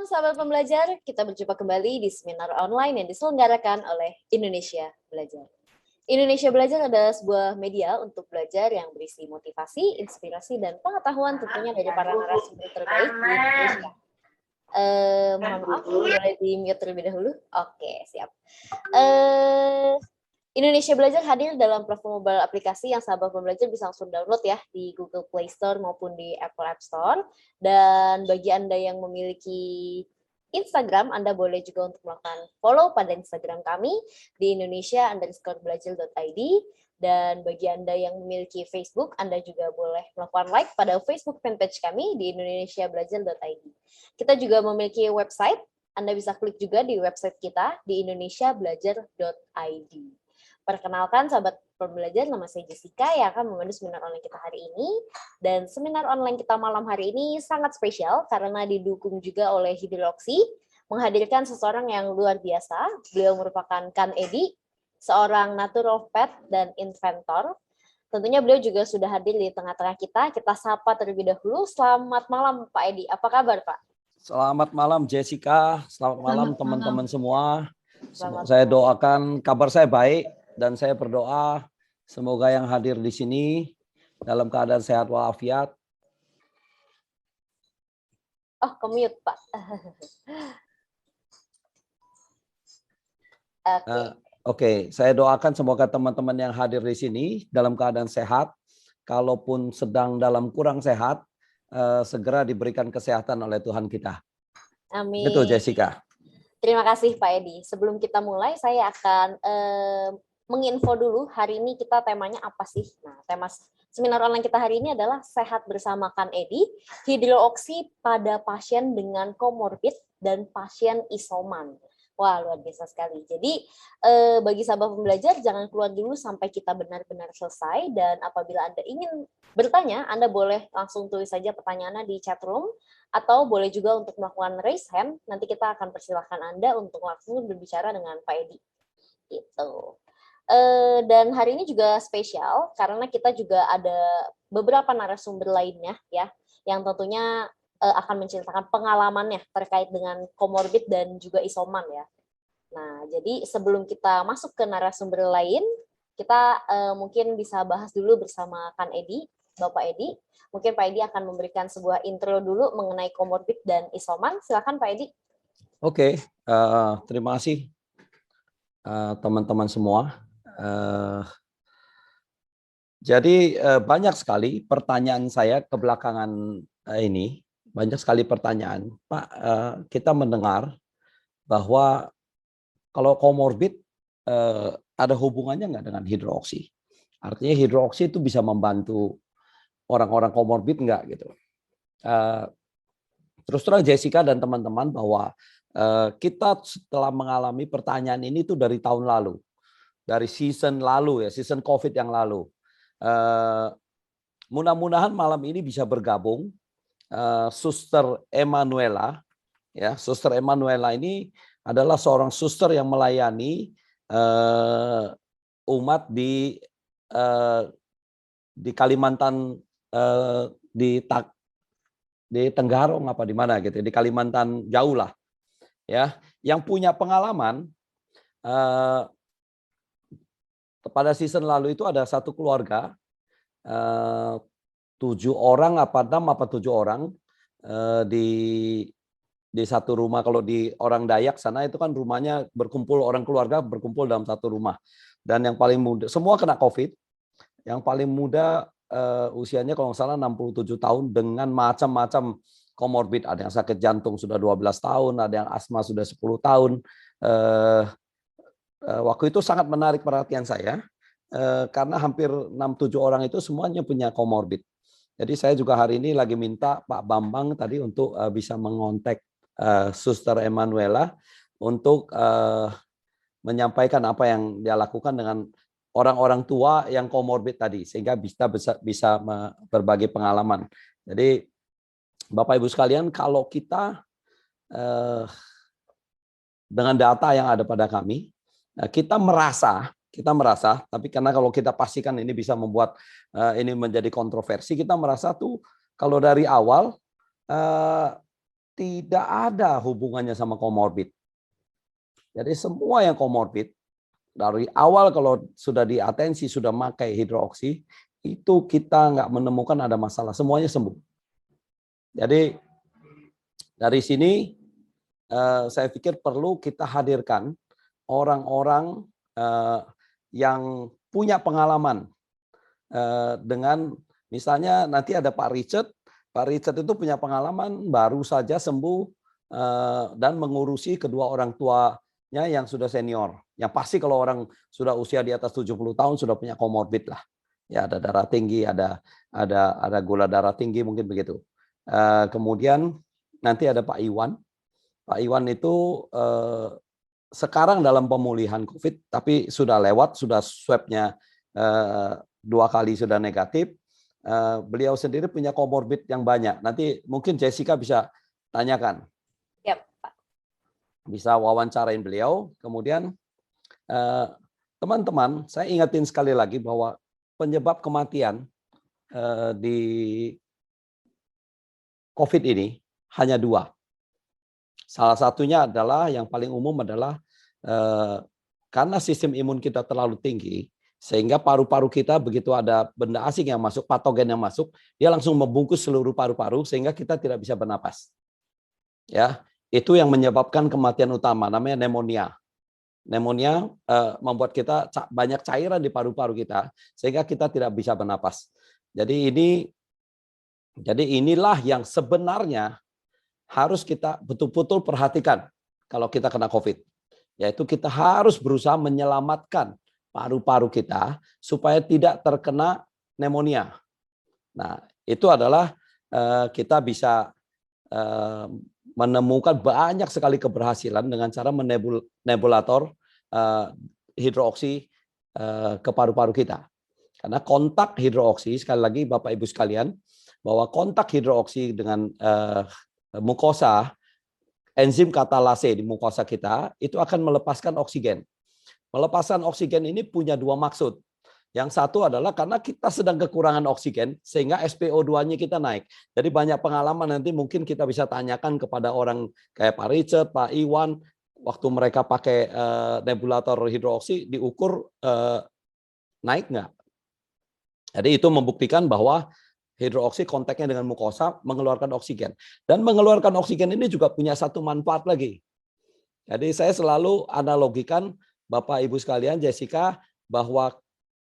sahabat pembelajar, kita berjumpa kembali di seminar online yang diselenggarakan oleh Indonesia Belajar. Indonesia Belajar adalah sebuah media untuk belajar yang berisi motivasi, inspirasi, dan pengetahuan tentunya dari para narasumber terbaik di Indonesia. Mohon maaf, boleh di-mute terlebih dahulu? Oke, siap. Indonesia Belajar hadir dalam platform mobile aplikasi yang sahabat pembelajar bisa langsung download ya di Google Play Store maupun di Apple App Store. Dan bagi Anda yang memiliki Instagram, Anda boleh juga untuk melakukan follow pada Instagram kami di indonesia_belajar.id. Dan bagi Anda yang memiliki Facebook, Anda juga boleh melakukan like pada Facebook fanpage kami di indonesiabelajar.id. Kita juga memiliki website, Anda bisa klik juga di website kita di indonesiabelajar.id. Perkenalkan sahabat pembelajar, nama saya Jessica yang akan memandu seminar online kita hari ini. Dan seminar online kita malam hari ini sangat spesial karena didukung juga oleh Hidroksi, menghadirkan seseorang yang luar biasa. Beliau merupakan Kang Edi, seorang naturopath dan inventor. Tentunya beliau juga sudah hadir di tengah-tengah kita. Kita sapa terlebih dahulu. Selamat malam Pak Edi, apa kabar Pak? Selamat malam Jessica, selamat malam teman-teman semua. Saya doakan kabar saya baik dan saya berdoa semoga yang hadir di sini dalam keadaan sehat walafiat. Oh, ke-mute Pak. Oke, saya doakan semoga teman-teman yang hadir di sini dalam keadaan sehat. Kalaupun sedang dalam kurang sehat, segera diberikan kesehatan oleh Tuhan kita. Amin. Itu Jessica. Terima kasih Pak Edi. Sebelum kita mulai, saya akan menginfo dulu hari ini kita temanya apa sih. Nah, tema seminar online kita hari ini adalah Sehat Bersama Kang Edi, Hidroksi pada pasien dengan komorbid dan pasien isoman. Wah, luar biasa sekali. Jadi, bagi sahabat pembelajar, jangan keluar dulu sampai kita benar-benar selesai. Dan apabila Anda ingin bertanya, Anda boleh langsung tulis saja pertanyaannya di chat room, atau boleh juga untuk melakukan raise hand. Nanti kita akan persilahkan Anda untuk langsung berbicara dengan Pak Edi. Gitu. Dan hari ini juga spesial, karena kita juga ada beberapa narasumber lainnya, ya, yang tentunya akan menceritakan pengalamannya terkait dengan komorbid dan juga isoman ya. Nah, jadi sebelum kita masuk ke narasumber lain, kita mungkin bisa bahas dulu bersama Kang Edi, Bapak Edi. Mungkin Pak Edi akan memberikan sebuah intro dulu mengenai komorbid dan isoman. Silakan Pak Edi. Oke, terima kasih teman-teman semua. Jadi banyak sekali pertanyaan saya kebelakangan ini. Banyak sekali pertanyaan, Pak. Kita mendengar bahwa kalau komorbid ada hubungannya nggak dengan hidroksi? Artinya hidroksi itu bisa membantu orang-orang komorbid nggak gitu? Terus terang Jessica dan teman-teman bahwa kita setelah mengalami pertanyaan ini tuh dari tahun lalu, dari season lalu ya, season COVID yang lalu. Mudah-mudahan malam ini bisa bergabung Suster Emanuela. Ya, Suster Emanuela ini adalah seorang suster yang melayani umat di Kalimantan, di Tenggarong apa di mana gitu, di Kalimantan jauh lah, ya, yang punya pengalaman. Pada season lalu itu ada satu keluarga 7 orang apa 6 apa 7 orang di satu rumah. Kalau di orang Dayak sana itu kan rumahnya berkumpul, orang keluarga berkumpul dalam satu rumah. Dan yang paling muda, semua kena COVID. Yang paling muda usianya kalau nggak salah 67 tahun dengan macam-macam komorbid. Ada yang sakit jantung sudah 12 tahun, ada yang asma sudah 10 tahun. Waktu itu sangat menarik perhatian saya karena hampir 6-7 orang itu semuanya punya komorbid. Jadi saya juga hari ini lagi minta Pak Bambang tadi untuk bisa mengontak Suster Emanuela untuk menyampaikan apa yang dia lakukan dengan orang-orang tua yang komorbid tadi, sehingga bisa berbagi pengalaman. Jadi Bapak Ibu sekalian, kalau kita dengan data yang ada pada kami, kita merasa, tapi karena kalau kita pastikan ini bisa membuat ini menjadi kontroversi, kita merasa tuh kalau dari awal tidak ada hubungannya sama komorbid. Jadi semua yang komorbid, dari awal kalau sudah diatensi, sudah pakai hidroksi, itu kita nggak menemukan ada masalah, semuanya sembuh. Jadi dari sini saya pikir perlu kita hadirkan orang-orang yang punya pengalaman dengan misalnya nanti ada Pak Richard. Pak Richard itu punya pengalaman baru saja sembuh dan mengurusi kedua orang tuanya yang sudah senior. Yang pasti kalau orang sudah usia di atas 70 tahun sudah punya komorbid lah. Ya, ada darah tinggi, ada gula darah tinggi mungkin begitu. Kemudian nanti ada Pak Iwan. Pak Iwan itu sekarang dalam pemulihan COVID, tapi sudah lewat, sudah swab-nya 2 kali sudah negatif. Beliau sendiri punya komorbid yang banyak. Nanti mungkin Jessica bisa tanyakan. Ya, Pak. Bisa wawancarain beliau. Kemudian teman-teman, saya ingatin sekali lagi bahwa penyebab kematian di COVID ini hanya 2. Salah satunya adalah yang paling umum adalah karena sistem imun kita terlalu tinggi, sehingga paru-paru kita begitu ada benda asing yang masuk, patogen yang masuk, dia langsung membungkus seluruh paru-paru sehingga kita tidak bisa bernapas. Ya, itu yang menyebabkan kematian utama, namanya pneumonia. Pneumonia membuat kita banyak cairan di paru-paru kita sehingga kita tidak bisa bernapas. Jadi inilah yang sebenarnya harus kita betul-betul perhatikan kalau kita kena COVID. Yaitu kita harus berusaha menyelamatkan paru-paru kita supaya tidak terkena pneumonia. Nah, itu adalah kita bisa menemukan banyak sekali keberhasilan dengan cara menebulator hidroksi ke paru-paru kita. Karena kontak hidroksi, sekali lagi Bapak Ibu sekalian, bahwa kontak hidroksi dengan mukosa, enzim katalase di mukosa kita itu akan melepaskan oksigen. Melepaskan oksigen ini punya 2 maksud. Yang satu adalah karena kita sedang kekurangan oksigen sehingga SpO2-nya kita naik. Jadi banyak pengalaman nanti mungkin kita bisa tanyakan kepada orang kayak Pak Richard, Pak Iwan, waktu mereka pakai nebulator hidroksi diukur naik nggak? Jadi itu membuktikan bahwa hidroksi kontaknya dengan mukosa mengeluarkan oksigen. Dan mengeluarkan oksigen ini juga punya satu manfaat lagi. Jadi saya selalu analogikan Bapak Ibu sekalian, Jessica, bahwa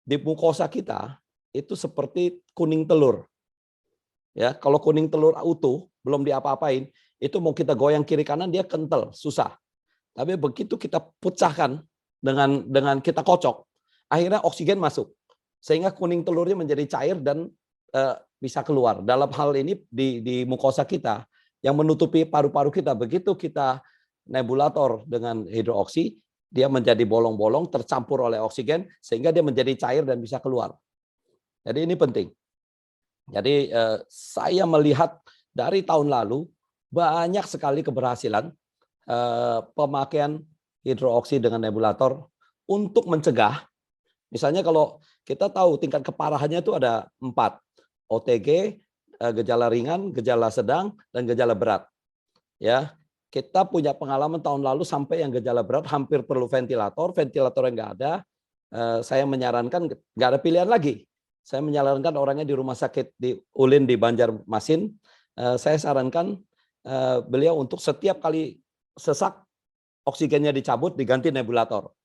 di mukosa kita itu seperti kuning telur. Ya, kalau kuning telur utuh, belum diapa-apain, itu mau kita goyang kiri kanan dia kental, susah. Tapi begitu kita pecahkan dengan kita kocok, akhirnya oksigen masuk. Sehingga kuning telurnya menjadi cair dan bisa keluar. Dalam hal ini di mukosa kita yang menutupi paru-paru kita, begitu kita nebulator dengan hidroksi, dia menjadi bolong-bolong tercampur oleh oksigen sehingga dia menjadi cair dan bisa keluar. Jadi ini penting. Jadi saya melihat dari tahun lalu banyak sekali keberhasilan pemakaian hidroksi dengan nebulator untuk mencegah. Misalnya kalau kita tahu tingkat keparahannya itu ada 4. OTG, gejala ringan, gejala sedang, dan gejala berat. Ya, kita punya pengalaman tahun lalu sampai yang gejala berat hampir perlu ventilator yang nggak ada. Saya menyarankan nggak ada pilihan lagi. Saya menyarankan orangnya di rumah sakit di Ulin di Banjarmasin. Saya sarankan beliau untuk setiap kali sesak oksigennya dicabut diganti nebulator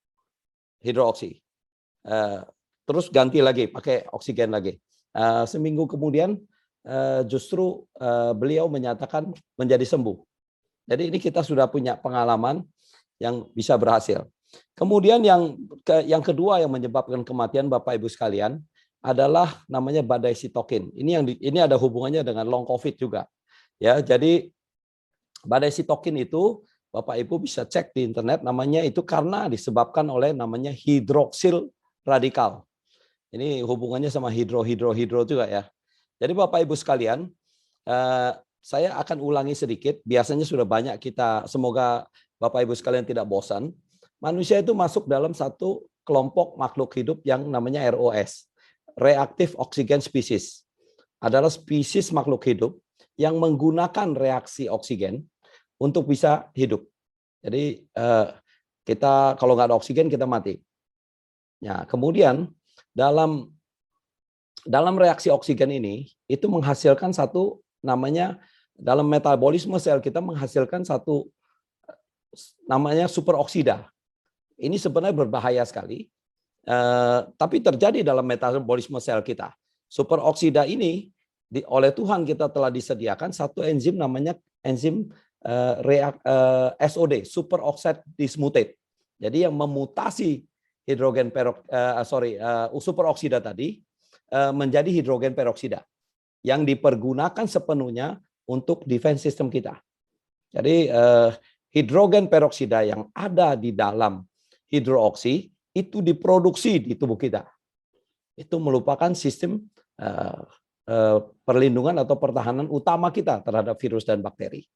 hidroksi. Terus ganti lagi pakai oksigen lagi. Seminggu kemudian justru beliau menyatakan menjadi sembuh. Jadi ini kita sudah punya pengalaman yang bisa berhasil. Kemudian yang kedua yang menyebabkan kematian Bapak Ibu sekalian adalah namanya badai sitokin. Ini ada hubungannya dengan long COVID juga. Ya, jadi badai sitokin itu Bapak Ibu bisa cek di internet, namanya itu karena disebabkan oleh namanya hidroksil radikal. Ini hubungannya sama hidro juga ya. Jadi Bapak Ibu sekalian, saya akan ulangi sedikit. Biasanya sudah banyak kita, semoga Bapak Ibu sekalian tidak bosan. Manusia itu masuk dalam satu kelompok makhluk hidup yang namanya ROS, Reactive Oxygen Species. Adalah spesies makhluk hidup yang menggunakan reaksi oksigen untuk bisa hidup. Jadi kita kalau nggak ada oksigen kita mati. Nah, kemudian dalam reaksi oksigen ini itu menghasilkan satu namanya dalam metabolisme sel kita menghasilkan satu namanya superoksida. Ini sebenarnya berbahaya sekali, tapi terjadi dalam metabolisme sel kita. Superoksida ini oleh Tuhan kita telah disediakan satu enzim namanya enzim SOD, superoxide dismutase. Jadi yang memutasi superoksida tadi menjadi hidrogen peroksida yang dipergunakan sepenuhnya untuk defense system kita. Jadi hidrogen peroksida yang ada di dalam hidroksi itu diproduksi di tubuh kita. Itu merupakan sistem perlindungan atau pertahanan utama kita terhadap virus dan bakteri.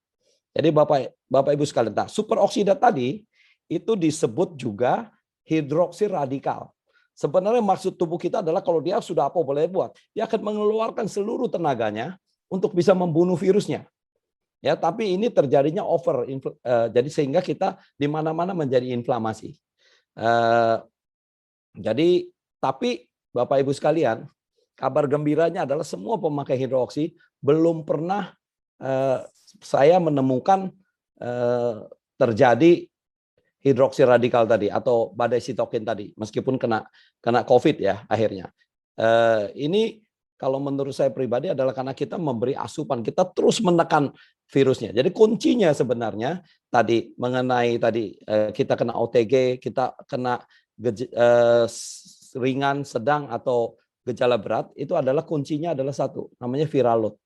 Jadi Bapak Ibu sekalian, superoksida tadi itu disebut juga hidroksi radikal. Sebenarnya maksud tubuh kita adalah kalau dia sudah apa boleh buat, dia akan mengeluarkan seluruh tenaganya untuk bisa membunuh virusnya. Ya, tapi ini terjadinya over, jadi sehingga kita di mana-mana menjadi inflamasi. Jadi, tapi Bapak Ibu sekalian, kabar gembiranya adalah semua pemakai hidroksi belum pernah saya menemukan terjadi hidroksi radikal tadi atau badai sitokin tadi, meskipun kena COVID ya akhirnya. Ini kalau menurut saya pribadi adalah karena kita memberi asupan, kita terus menekan virusnya. Jadi kuncinya sebenarnya tadi mengenai tadi kita kena OTG, kita kena ringan, sedang atau gejala berat, itu adalah kuncinya adalah satu, namanya viral load.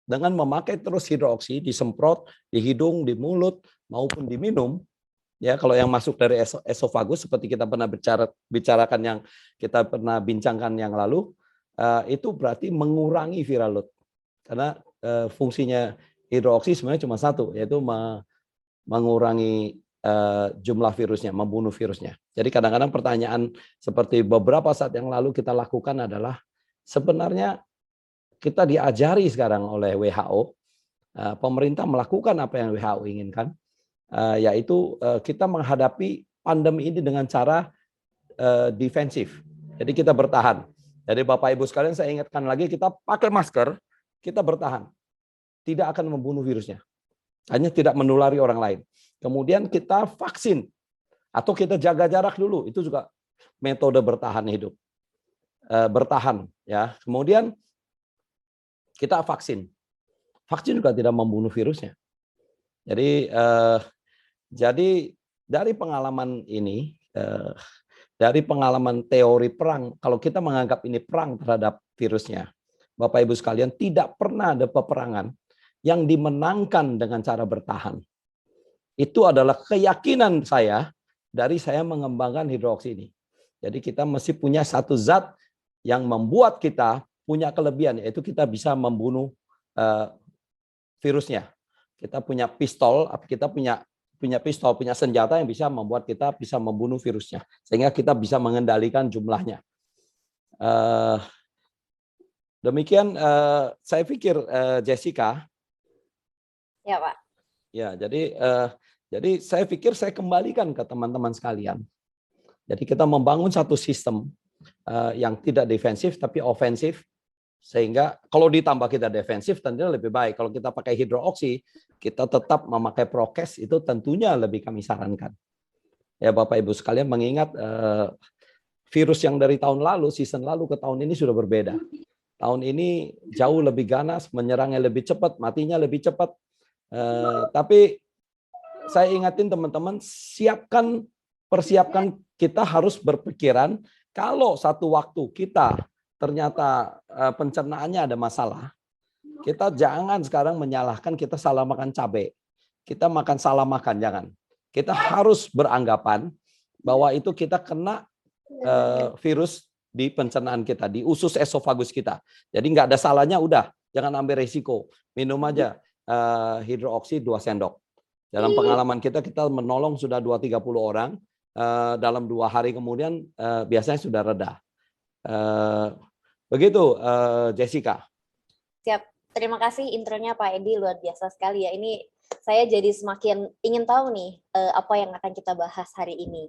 Dengan memakai terus hidroksi disemprot di hidung, di mulut maupun diminum, ya kalau yang masuk dari esofagus seperti kita pernah bicarakan yang kita pernah bincangkan yang lalu, itu berarti mengurangi viral load. Karena fungsinya hidroksi sebenarnya cuma satu, yaitu mengurangi jumlah virusnya, membunuh virusnya. Jadi kadang-kadang pertanyaan seperti beberapa saat yang lalu kita lakukan adalah sebenarnya kita diajari sekarang oleh WHO, pemerintah melakukan apa yang WHO inginkan, yaitu kita menghadapi pandemi ini dengan cara defensif. Jadi kita bertahan. Jadi Bapak Ibu sekalian saya ingatkan lagi, kita pakai masker, kita bertahan. Tidak akan membunuh virusnya. Hanya tidak menulari orang lain. Kemudian kita vaksin atau kita jaga jarak dulu, itu juga metode bertahan hidup. Bertahan ya. Kemudian kita vaksin. Vaksin juga tidak membunuh virusnya. Jadi dari pengalaman ini, dari pengalaman teori perang, kalau kita menganggap ini perang terhadap virusnya, Bapak Ibu sekalian, tidak pernah ada peperangan yang dimenangkan dengan cara bertahan. Itu adalah keyakinan saya dari saya mengembangkan hidroksi ini. Jadi kita mesti punya satu zat yang membuat kita punya kelebihan, yaitu kita bisa membunuh virusnya. Kita punya pistol, kita punya pistol, punya senjata yang bisa membuat kita bisa membunuh virusnya, sehingga kita bisa mengendalikan jumlahnya. Demikian saya pikir Jessica. Ya Pak. Ya, jadi saya pikir saya kembalikan ke teman-teman sekalian. Jadi kita membangun satu sistem yang tidak defensif tapi ofensif, sehingga kalau ditambah kita defensif tentunya lebih baik. Kalau kita pakai hidroksi, kita tetap memakai prokes, itu tentunya lebih kami sarankan. Ya Bapak Ibu sekalian, mengingat virus yang dari tahun lalu, season lalu ke tahun ini sudah berbeda. Tahun ini jauh lebih ganas, menyerangnya lebih cepat, matinya lebih cepat. Tapi saya ingatin teman-teman, persiapkan, kita harus berpikiran kalau satu waktu kita ternyata pencernaannya ada masalah, kita jangan sekarang menyalahkan kita salah makan cabai, kita salah makan, jangan. Kita harus beranggapan bahwa itu kita kena virus di pencernaan kita, di usus esofagus kita. Jadi nggak ada salahnya, udah jangan ambil resiko, minum aja hidroksi 2 sendok. Dalam pengalaman kita menolong sudah 2-30 orang, dalam 2 hari kemudian biasanya sudah reda. Begitu Jessica. Siap. Terima kasih intronya Pak Edi, luar biasa sekali ya. Ini saya jadi semakin ingin tahu nih apa yang akan kita bahas hari ini.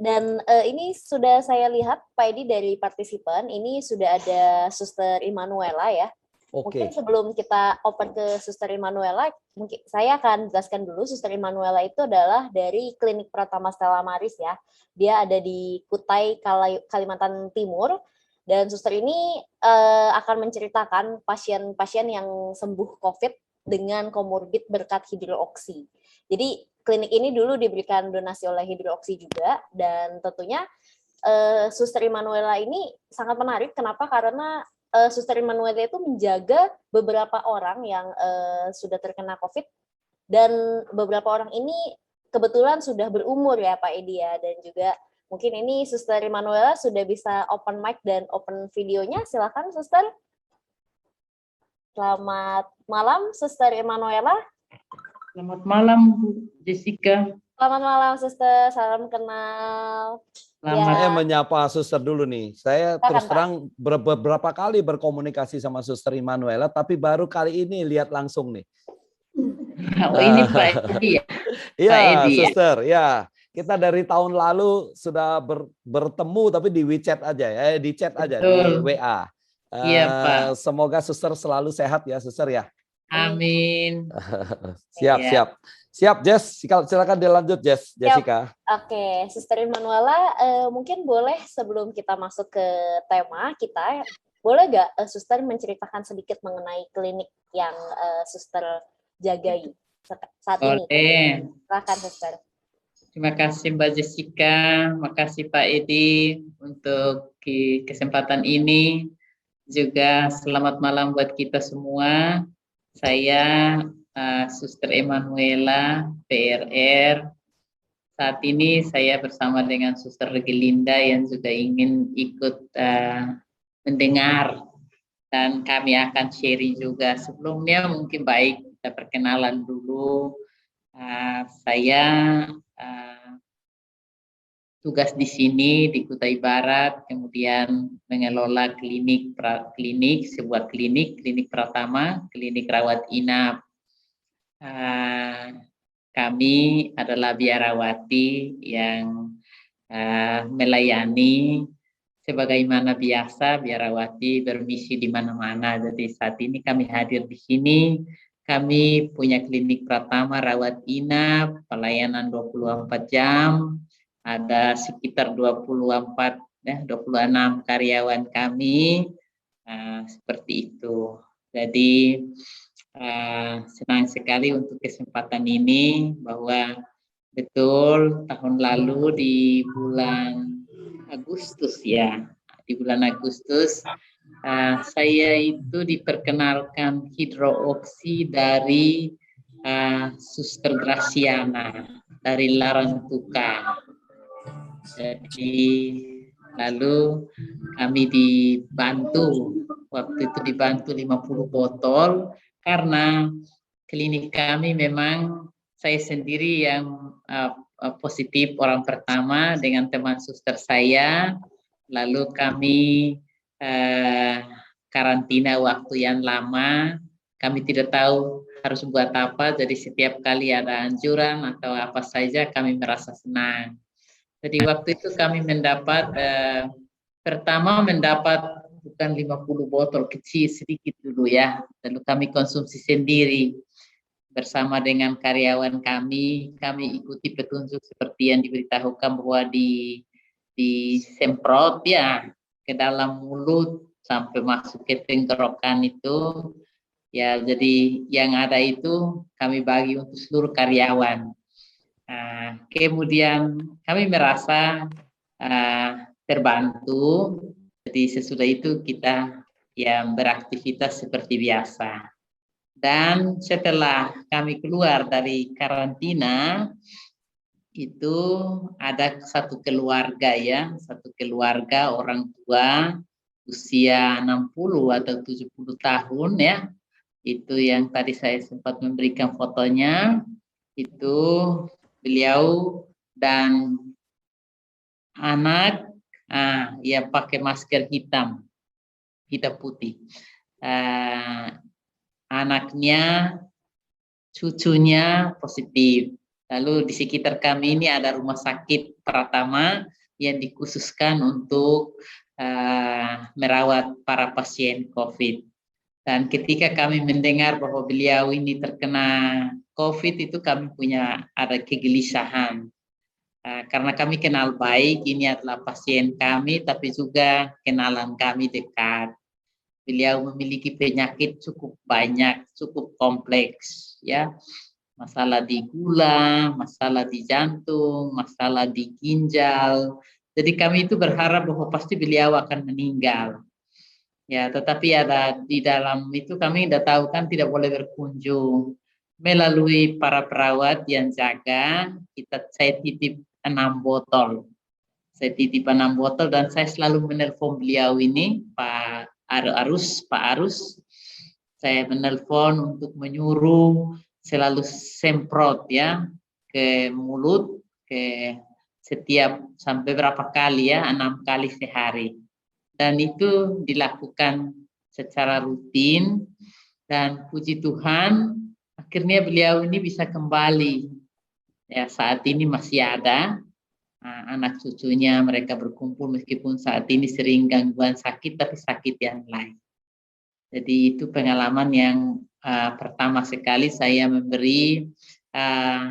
Dan ini sudah saya lihat Pak Edi dari partisipan, ini sudah ada Suster Immanuela ya. Mungkin Oke. sebelum kita open ke Suster Immanuela, mungkin saya akan jelaskan dulu Suster Immanuela itu adalah dari Klinik Pratama Stella Maris ya. Dia ada di Kutai, Kalimantan Timur. Dan suster ini akan menceritakan pasien-pasien yang sembuh COVID dengan komorbid berkat hidrooksi. Jadi klinik ini dulu diberikan donasi oleh hidrooksi juga, dan tentunya Suster Immanuela ini sangat menarik. Kenapa? Karena Suster Immanuela itu menjaga beberapa orang yang sudah terkena COVID, dan beberapa orang ini kebetulan sudah berumur ya Pak Edi ya, dan juga mungkin ini Suster Immanuela sudah bisa open mic dan open videonya. Silakan Suster. Selamat malam Suster Immanuela. Selamat malam Bu Jessica. Selamat malam Suster, salam kenal. Selamat. Saya menyapa Suster dulu nih. Saya terus terang beberapa kali berkomunikasi sama Suster Immanuela, tapi baru kali ini lihat langsung nih. Oh, ini Pak Edi ya? Iya, Edi, Suster. Ya, kita dari tahun lalu sudah bertemu tapi di WeChat aja ya, di chat aja, di WA. Iya Pak. Semoga Suster selalu sehat ya, Suster ya. Amin. Siap. Siap, Jess. Silakan dilanjut, Jessica. Oke, Suster Immanuela, mungkin boleh sebelum kita masuk ke tema kita, boleh nggak Suster menceritakan sedikit mengenai klinik yang Suster jagai saat ini? Boleh. Silakan, Suster. Terima kasih Mbak Jessica, makasih Pak Edi untuk kesempatan ini. Juga selamat malam buat kita semua. Saya Suster Immanuela, PRR. Saat ini saya bersama dengan Suster Regelinda yang juga ingin ikut mendengar, dan kami akan sharing juga. Sebelumnya mungkin baik kita perkenalan dulu. Saya tugas di sini di Kutai Barat, kemudian mengelola sebuah klinik Pratama, klinik rawat inap. Kami adalah biarawati yang melayani sebagaimana biasa. Biarawati bermisi di mana-mana. Jadi saat ini kami hadir di sini. Kami punya klinik Pratama rawat inap, pelayanan 24 jam. Ada sekitar 26 karyawan kami, seperti itu. Jadi senang sekali untuk kesempatan ini, bahwa betul tahun lalu di bulan Agustus ya, di bulan Agustus saya itu diperkenalkan hidrooksi dari Suster Graciana dari Larantuka. Jadi lalu kami waktu itu dibantu 50 botol, karena klinik kami memang saya sendiri yang positif orang pertama dengan teman suster saya. Lalu kami karantina waktu yang lama, kami tidak tahu harus buat apa, jadi setiap kali ada anjuran atau apa saja kami merasa senang. Jadi waktu itu kami pertama mendapat bukan 50 botol, kecil sedikit dulu ya. Lalu kami konsumsi sendiri bersama dengan karyawan kami. Kami ikuti petunjuk seperti yang diberitahukan, bahwa disemprot ya ke dalam mulut sampai masuk ke tenggorokan itu. Ya, jadi yang ada itu kami bagi untuk seluruh karyawan. Kemudian kami merasa terbantu. Jadi sesudah itu kita yang beraktivitas seperti biasa. Dan setelah kami keluar dari karantina, itu ada satu keluarga orang tua usia 60 atau 70 tahun ya. Itu yang tadi saya sempat memberikan fotonya. Itu beliau dan anak ya pakai masker hitam putih. anaknya, cucunya positif. Lalu di sekitar kami ini ada rumah sakit Pratama yang dikhususkan untuk merawat para pasien COVID. Dan ketika kami mendengar bahwa beliau ini terkena COVID, itu kami punya ada kegelisahan. Karena kami kenal baik, ini adalah pasien kami, tapi juga kenalan kami dekat. Beliau memiliki penyakit cukup banyak, cukup kompleks, ya. Masalah di gula, masalah di jantung, masalah di ginjal. Jadi kami itu berharap bahwa pasti beliau akan meninggal. Ya, tetapi ada di dalam itu kami tidak tahu kan tidak boleh berkunjung. Melalui para perawat yang jaga, saya titip 6 botol. Saya titip 6 botol dan saya selalu menelpon beliau ini, Pak Arus. Saya menelpon untuk menyuruh selalu semprot ya ke mulut, ke setiap sampai berapa kali ya, 6 kali sehari. Dan itu dilakukan secara rutin dan puji Tuhan akhirnya beliau ini bisa kembali. Ya, saat ini masih ada anak cucunya, mereka berkumpul meskipun saat ini sering gangguan sakit tapi sakit yang lain. Jadi itu pengalaman yang pertama sekali saya memberi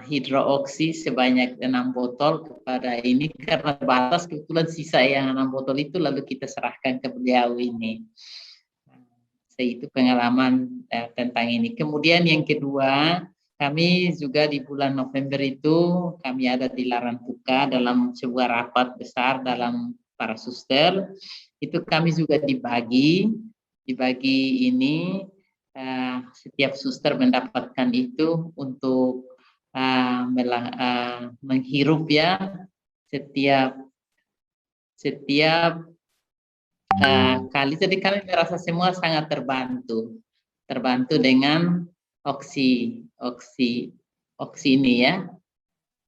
hidrooksi sebanyak 6 botol kepada ini karena terbatas, kebetulan sisa yang 6 botol itu lalu kita serahkan ke beliau ini. Itu pengalaman tentang ini. Kemudian yang kedua, kami juga di bulan November itu kami ada di Larantuka dalam sebuah rapat besar dalam para suster. Itu kami juga dibagi ini setiap suster mendapatkan itu untuk menghirup ya setiap kali. Jadi kami merasa semua sangat terbantu dengan oksi ini ya.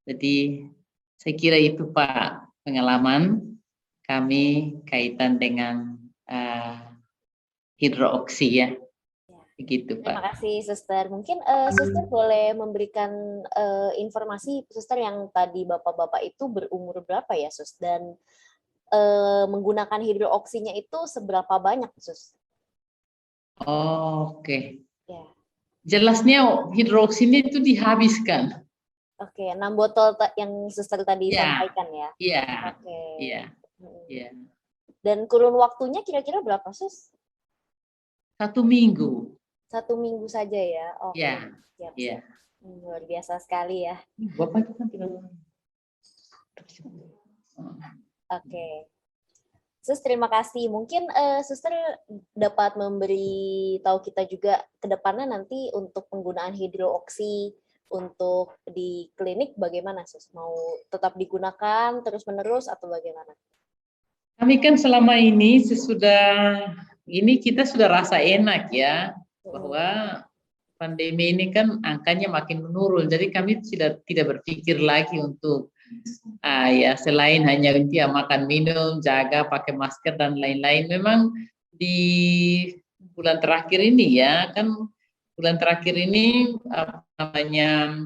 Jadi saya kira itu Pak pengalaman kami kaitan dengan hidrooksi ya. Begitu Pak. Terima kasih Suster. Mungkin Suster boleh memberikan informasi Suster yang tadi Bapak-bapak itu berumur berapa ya Sus, dan menggunakan hidrooksinya itu seberapa banyak Sus? Oke. Ya. Jelasnya hidroksinya itu dihabiskan. Oke, 6 botol yang Suster tadi sampaikan ya. Iya. Oke. Iya. Dan kurun waktunya kira-kira berapa Sus? 1 minggu. 1 minggu saja ya. Oke. Iya. Siap. Iya. Luar biasa sekali ya. Bapak itu kan tidak. Oke. Sus, terima kasih. Mungkin Suster dapat memberi tahu kita juga ke depannya nanti untuk penggunaan hidrooksi untuk di klinik bagaimana Sus? Mau tetap digunakan terus-menerus atau bagaimana? Kami kan selama ini kita sudah rasa enak ya bahwa pandemi ini kan angkanya makin menurun. Jadi kami tidak berpikir lagi untuk ya selain hanya makan minum, jaga, pakai masker dan lain-lain. Memang di bulan terakhir ini ya kan apa namanya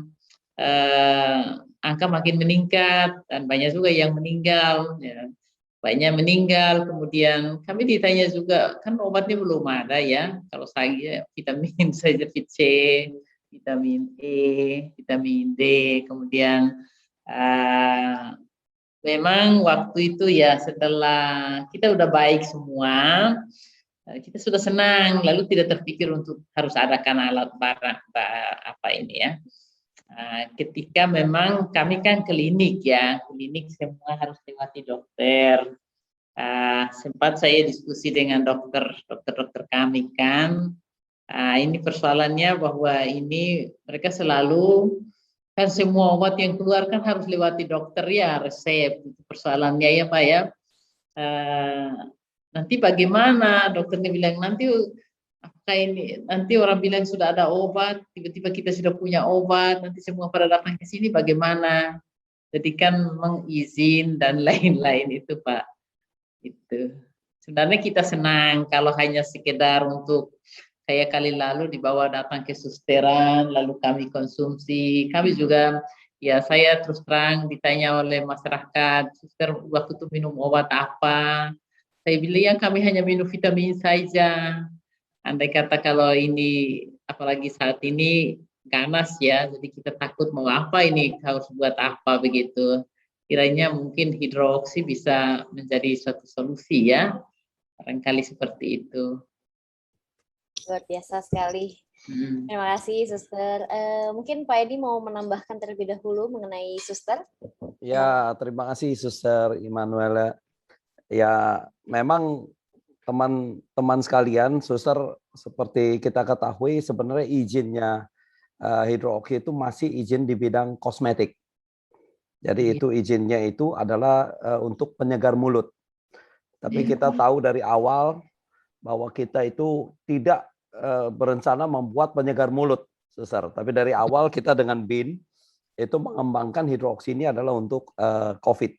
angka makin meningkat dan banyak juga yang meninggal. Ya. Banyak meninggal, kemudian kami ditanya juga, kan obatnya belum ada ya, kalau saya vitamin saja vitamin C, vitamin E, vitamin D, kemudian memang waktu itu ya setelah kita udah baik semua, kita sudah senang, lalu tidak terpikir untuk harus adakan alat barang apa ini ya. Ketika memang kami kan klinik ya, klinik semua harus lewati dokter. Sempat saya diskusi dengan dokter kami kan, ini persoalannya bahwa ini mereka selalu kan semua obat yang keluar kan harus lewati dokter ya, resep. Itu persoalannya ya Pak ya. Nanti bagaimana dokternya bilang nanti orang bilang sudah ada obat, tiba-tiba kita sudah punya obat, nanti semua pada datang ke sini bagaimana? Jadi kan mengizin dan lain-lain itu Pak. Itu. Sebenarnya kita senang kalau hanya sekedar untuk Kayak kali lalu dibawa datang ke susteran, lalu kami konsumsi. Kami juga, ya saya terus terang ditanya oleh masyarakat, suster waktu itu minum obat apa? Saya bilang yang kami hanya minum vitamin saja. Andai kata kalau ini, apalagi saat ini ganas ya, jadi kita takut mau apa ini, harus buat apa begitu. Kiranya mungkin hidroksi bisa menjadi suatu solusi ya, barangkali seperti itu. Luar biasa sekali. Terima kasih, Suster. Mungkin Pak Edi mau menambahkan terlebih dahulu mengenai Suster? Ya, terima kasih Suster Immanuela. Ya, memang teman-teman sekalian, Suster, seperti kita ketahui sebenarnya izinnya hidroksi itu masih izin di bidang kosmetik. Jadi itu izinnya itu adalah untuk penyegar mulut. Tapi kita tahu dari awal bahwa kita itu tidak berencana membuat penyegar mulut, Suster. Tapi dari awal kita dengan BIN itu mengembangkan hidroksi ini adalah untuk COVID.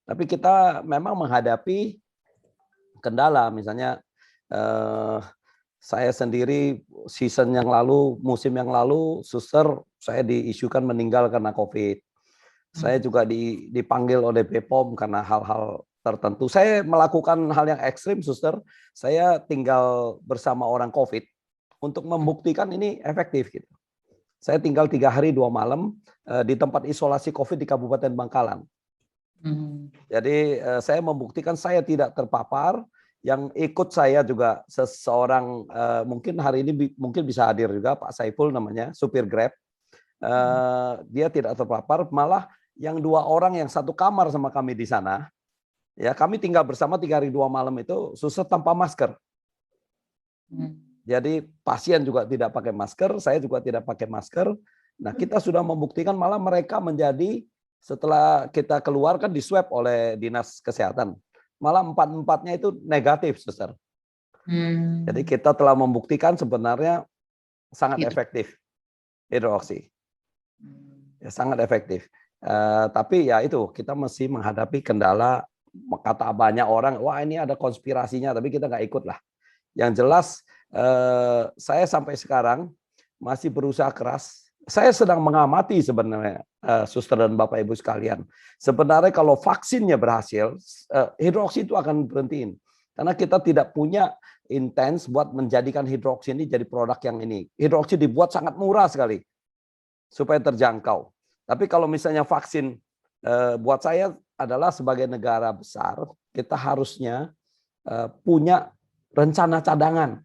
Tapi kita memang menghadapi kendala, misalnya saya sendiri season yang lalu, musim yang lalu, Suster, saya diisukan meninggal karena COVID. Saya juga dipanggil oleh BPOM karena hal-hal tertentu. Saya melakukan hal yang ekstrim, Suster. Saya tinggal bersama orang COVID untuk membuktikan ini efektif gitu. Saya tinggal 3 hari 2 malam di tempat isolasi COVID di Kabupaten Bangkalan. Jadi saya membuktikan saya tidak terpapar. Yang ikut saya juga seseorang, mungkin hari ini mungkin bisa hadir juga, Pak Saiful namanya, supir Grab. Dia tidak terpapar, malah yang 2 orang yang satu kamar sama kami di sana, ya kami tinggal bersama 3 hari 2 malam itu Suster tanpa masker. Jadi pasien juga tidak pakai masker, saya juga tidak pakai masker. Nah, kita sudah membuktikan malah mereka menjadi, setelah kita keluar kan di swab oleh Dinas Kesehatan, malah 4-4-nya itu negatif, Suster. Jadi kita telah membuktikan sebenarnya sangat efektif hidroksi. Ya, sangat efektif. Tapi ya itu, kita mesti menghadapi kendala, kata banyak orang, wah ini ada konspirasinya, tapi kita nggak ikut lah. Yang jelas, saya sampai sekarang masih berusaha keras. Saya sedang mengamati sebenarnya, Suster dan Bapak Ibu sekalian. Sebenarnya kalau vaksinnya berhasil, hidroksi itu akan berhentiin. Karena kita tidak punya intens buat menjadikan hidroksi ini jadi produk yang ini. Hidroksi dibuat sangat murah sekali, supaya terjangkau. Tapi kalau misalnya vaksin, buat saya adalah sebagai negara besar, kita harusnya punya rencana cadangan.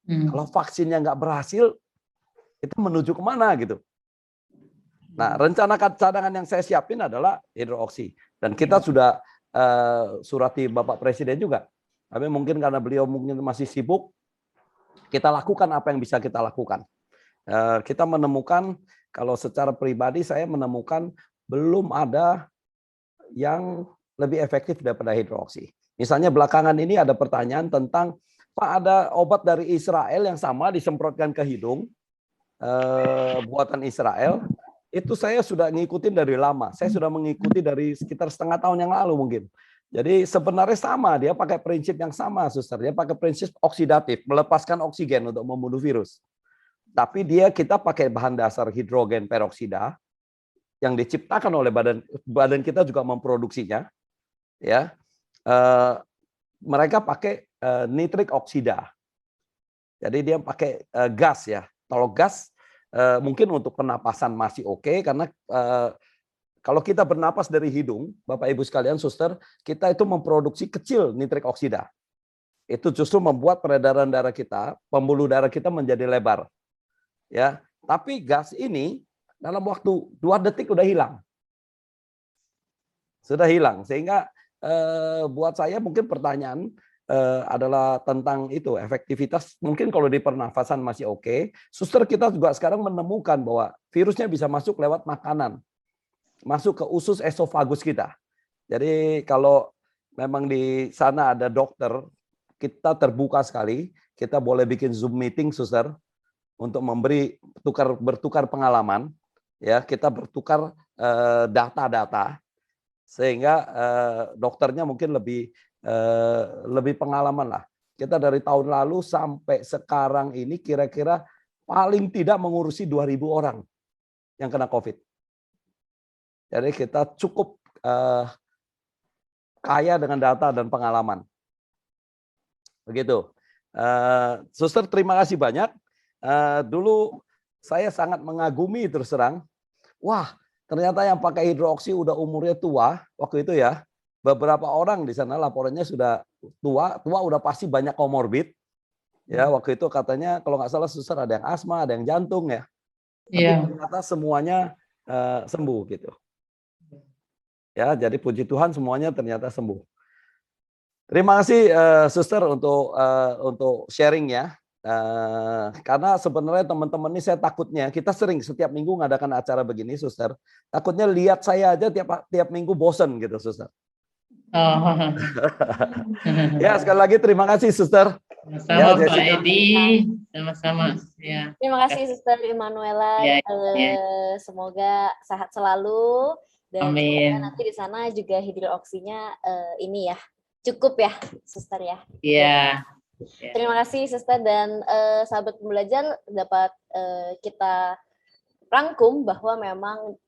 Kalau vaksinnya nggak berhasil, kita menuju kemana gitu. Nah, rencana cadangan yang saya siapin adalah hidroksi. Dan kita sudah surati Bapak Presiden juga. Tapi mungkin karena beliau mungkin masih sibuk, kita lakukan apa yang bisa kita lakukan. Kita menemukan, kalau secara pribadi saya menemukan belum ada yang lebih efektif daripada hidroksi. Misalnya belakangan ini ada pertanyaan tentang, Pak, ada obat dari Israel yang sama disemprotkan ke hidung, buatan Israel. Itu saya sudah ngikutin dari lama. Saya sudah mengikuti dari sekitar setengah tahun yang lalu mungkin. Jadi sebenarnya sama, dia pakai prinsip yang sama, Suster. Dia pakai prinsip oksidatif, melepaskan oksigen untuk membunuh virus. Tapi kita pakai bahan dasar hidrogen peroksida yang diciptakan oleh badan kita juga memproduksinya. Ya, mereka pakai nitrik oksida. Jadi dia pakai gas ya. Kalau gas mungkin untuk pernapasan masih oke, karena kalau kita bernapas dari hidung, Bapak Ibu sekalian, Suster, kita itu memproduksi kecil nitrik oksida. Itu justru membuat peredaran darah kita, pembuluh darah kita menjadi lebar. Ya, tapi gas ini dalam waktu 2 detik udah hilang. Sudah hilang, sehingga buat saya mungkin pertanyaan adalah tentang itu efektivitas. Mungkin kalau di pernafasan masih oke. Suster, kita juga sekarang menemukan bahwa virusnya bisa masuk lewat makanan, masuk ke usus esofagus kita. Jadi kalau memang di sana ada dokter, kita terbuka sekali. Kita boleh bikin Zoom meeting, Suster, untuk bertukar pengalaman. Ya, kita bertukar data-data sehingga dokternya mungkin lebih pengalaman lah. Kita dari tahun lalu sampai sekarang ini kira-kira paling tidak mengurusi 2.000 orang yang kena COVID. Jadi kita cukup kaya dengan data dan pengalaman. Begitu. Suster, terima kasih banyak. Dulu saya sangat mengagumi terus terang. Wah, ternyata yang pakai hidroksi udah umurnya tua waktu itu ya. Beberapa orang di sana laporannya sudah tua udah pasti banyak komorbid. Ya, waktu itu katanya kalau nggak salah suster ada yang asma, ada yang jantung ya. Tapi ternyata semuanya sembuh gitu. Ya, jadi puji Tuhan semuanya ternyata sembuh. Terima kasih suster untuk sharing ya. Karena sebenarnya teman-teman ini saya takutnya kita sering setiap minggu ngadakan acara begini suster. Takutnya lihat saya aja tiap minggu bosen gitu suster. Ya, sekali lagi terima kasih suster. Sama-sama ya, Pak Edi, sama-sama. Ya. Terima kasih Suster Emanuela. Semoga sehat selalu dan semoga nanti di sana juga hidrooksinya ini ya cukup ya, Suster ya. Iya. Terima kasih Suster dan sahabat pembelajar dapat kita rangkum bahwa memang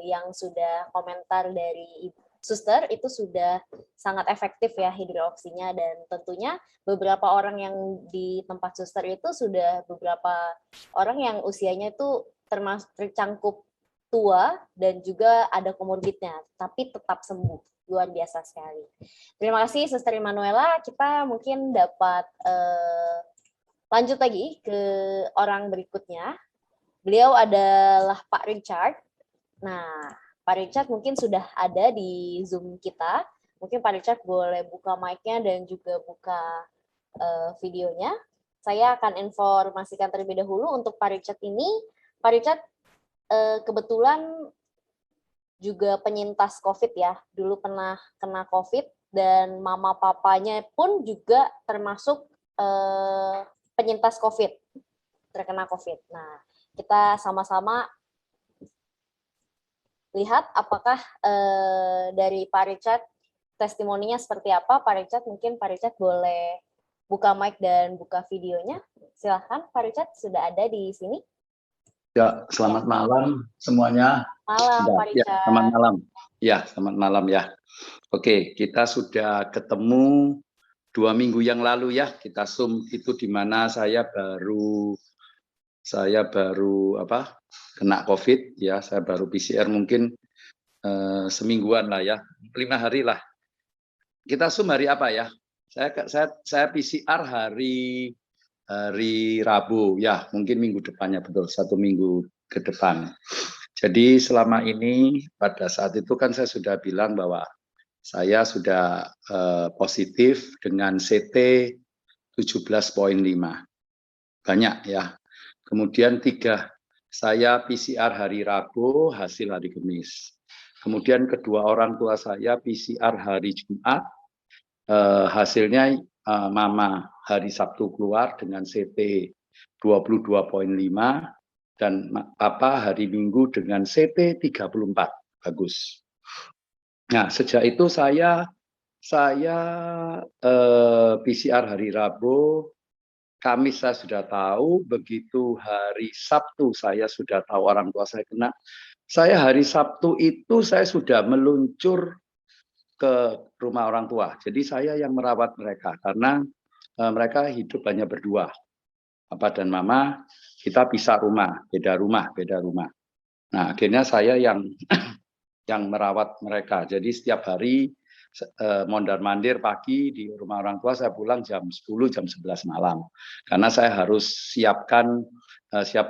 yang sudah komentar dari Suster itu sudah sangat efektif ya hidrooksinya dan tentunya beberapa orang yang di tempat Suster itu sudah beberapa orang yang usianya itu tercangkup tua dan juga ada komorbidnya tapi tetap sembuh. Luar biasa sekali. Terima kasih Suster Emanuela. Kita mungkin dapat lanjut lagi ke orang berikutnya. Beliau adalah Pak Richard. Nah, Pak Richard mungkin sudah ada di Zoom kita. Mungkin Pak Richard boleh buka mic-nya dan juga buka videonya. Saya akan informasikan terlebih dahulu untuk Pak Richard ini. Pak Richard kebetulan juga penyintas COVID ya. Dulu pernah kena COVID dan mama papanya pun juga termasuk penyintas COVID, terkena COVID. Nah, kita sama-sama lihat apakah dari Pak Richard testimoninya seperti apa. Pak Richard, mungkin Pak Richard boleh buka mic dan buka videonya. Silahkan Pak Richard, sudah ada di sini. Ya, selamat malam semuanya. Malam Pak Richard. Ya, selamat malam. Ya, selamat malam ya. Oke, kita sudah ketemu 2 minggu yang lalu ya. Kita Zoom itu di mana saya baru kena COVID ya, saya baru PCR mungkin semingguan lah ya, 5 hari lah. Kita Zoom hari apa ya? Saya PCR hari Rabu ya, mungkin minggu depannya betul, 1 minggu ke depan. Jadi selama ini pada saat itu kan saya sudah bilang bahwa saya sudah positif dengan CT 17,5, banyak ya. Kemudian 3, saya PCR hari Rabu, hasil hari Kamis. Kemudian kedua orang tua saya PCR hari Jumat, hasilnya mama hari Sabtu keluar dengan CT 22,5 dan papa hari Minggu dengan CT 34, bagus. Nah, sejak itu saya PCR hari Rabu, Kamis saya sudah tahu, begitu hari Sabtu saya sudah tahu orang tua saya kena. Saya hari Sabtu itu saya sudah meluncur ke rumah orang tua. Jadi saya yang merawat mereka karena mereka hidup hanya berdua. Papa dan mama, kita pisah rumah, beda rumah. Nah, akhirnya saya yang merawat mereka. Jadi setiap hari mondar-mandir pagi di rumah orang tua, saya pulang jam 10, jam 11 malam. Karena saya harus siap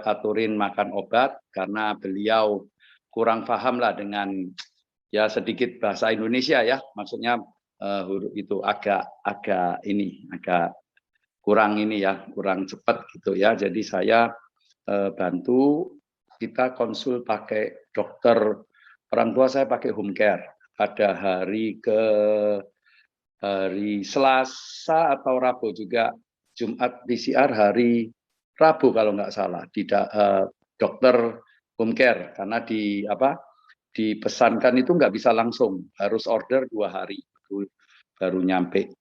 aturin makan obat, karena beliau kurang paham lah dengan ya sedikit bahasa Indonesia ya. Maksudnya huruf itu agak kurang ini ya, kurang cepat gitu ya. Jadi saya bantu, kita konsul pakai dokter, orang tua saya pakai home care. Pada hari Selasa atau Rabu juga, Jumat PCR hari Rabu kalau nggak salah, dokter home care, karena dipesankan itu nggak bisa langsung, harus order 2 hari baru nyampe.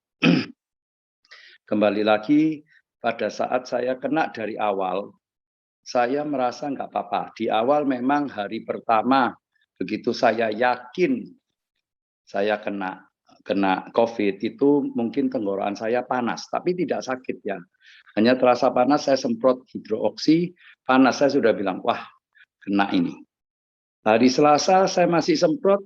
Kembali lagi, pada saat saya kena dari awal, saya merasa nggak apa-apa. Di awal memang hari pertama, begitu saya yakin saya kena COVID itu mungkin tenggorokan saya panas, tapi tidak sakit ya. Hanya terasa panas, saya semprot hidrooksi, panas, saya sudah bilang, wah kena ini. Hari Selasa saya masih semprot,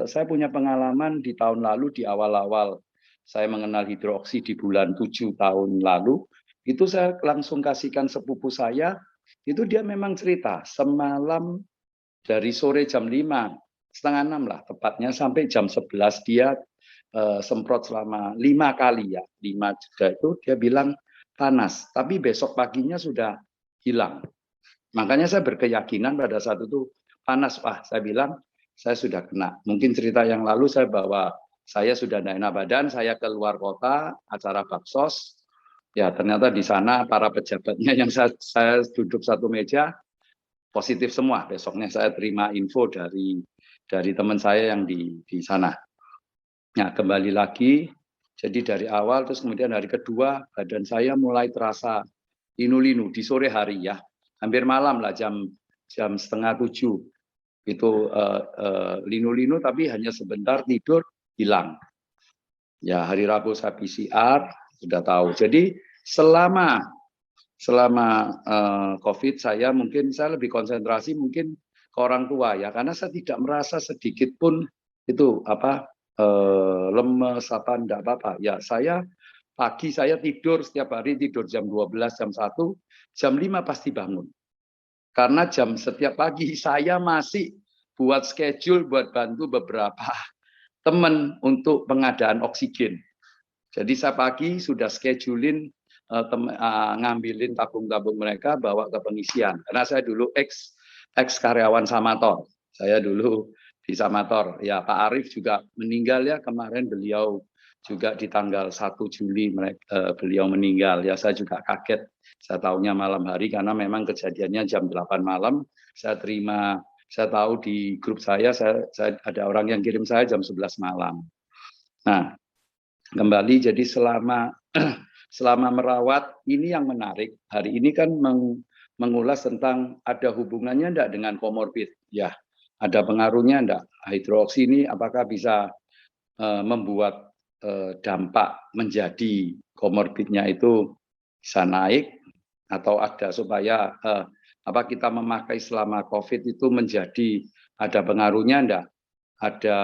saya punya pengalaman di tahun lalu, di awal-awal saya mengenal hidrooksi di bulan 7 tahun lalu, itu saya langsung kasihkan sepupu saya, itu dia memang cerita, semalam dari sore jam 5, setengah 6 lah tepatnya, sampai jam 11 dia semprot selama 5 kali ya, 5 juga itu dia bilang panas, tapi besok paginya sudah hilang. Makanya saya berkeyakinan pada saat itu panas, saya bilang saya sudah kena. Mungkin cerita yang lalu saya bawa, saya sudah tidak enak badan, saya keluar kota, acara baksos, ya ternyata di sana para pejabatnya yang saya duduk satu meja, positif semua. Besoknya saya terima info dari teman saya yang di sana. Nah, kembali lagi, jadi dari awal, terus kemudian hari kedua, badan saya mulai terasa linu-linu di sore hari ya, hampir malam lah, jam 6:30 itu linu-linu, tapi hanya sebentar tidur hilang. Ya hari Rabu saya PCR sudah tahu. Jadi selama COVID saya lebih konsentrasi mungkin ke orang tua ya, karena saya tidak merasa sedikit pun itu lemes enggak apa-apa. Ya pagi saya tidur setiap hari, tidur jam 12, jam 1, jam 5 pasti bangun. Karena setiap pagi saya masih buat schedule buat bantu beberapa teman untuk pengadaan oksigen. Jadi saya pagi sudah schedulein ngambilin tabung-tabung mereka bawa ke pengisian. Karena saya dulu ex karyawan Samator. Saya dulu di Samator. Ya Pak Arief juga meninggal ya kemarin, beliau juga di tanggal 1 Juli beliau meninggal. Ya saya juga kaget. Saya tahunya malam hari karena memang kejadiannya jam 8 malam. Saya tahu di grup saya ada orang yang kirim saya jam 11 malam. Nah, kembali jadi selama merawat ini yang menarik. Hari ini kan mengulas tentang ada hubungannya enggak dengan komorbid. Ya, ada pengaruhnya enggak? Hidroksi ini apakah bisa membuat dampak menjadi komorbidnya itu bisa naik atau ada supaya kita memakai selama COVID itu menjadi ada pengaruhnya enggak? Ada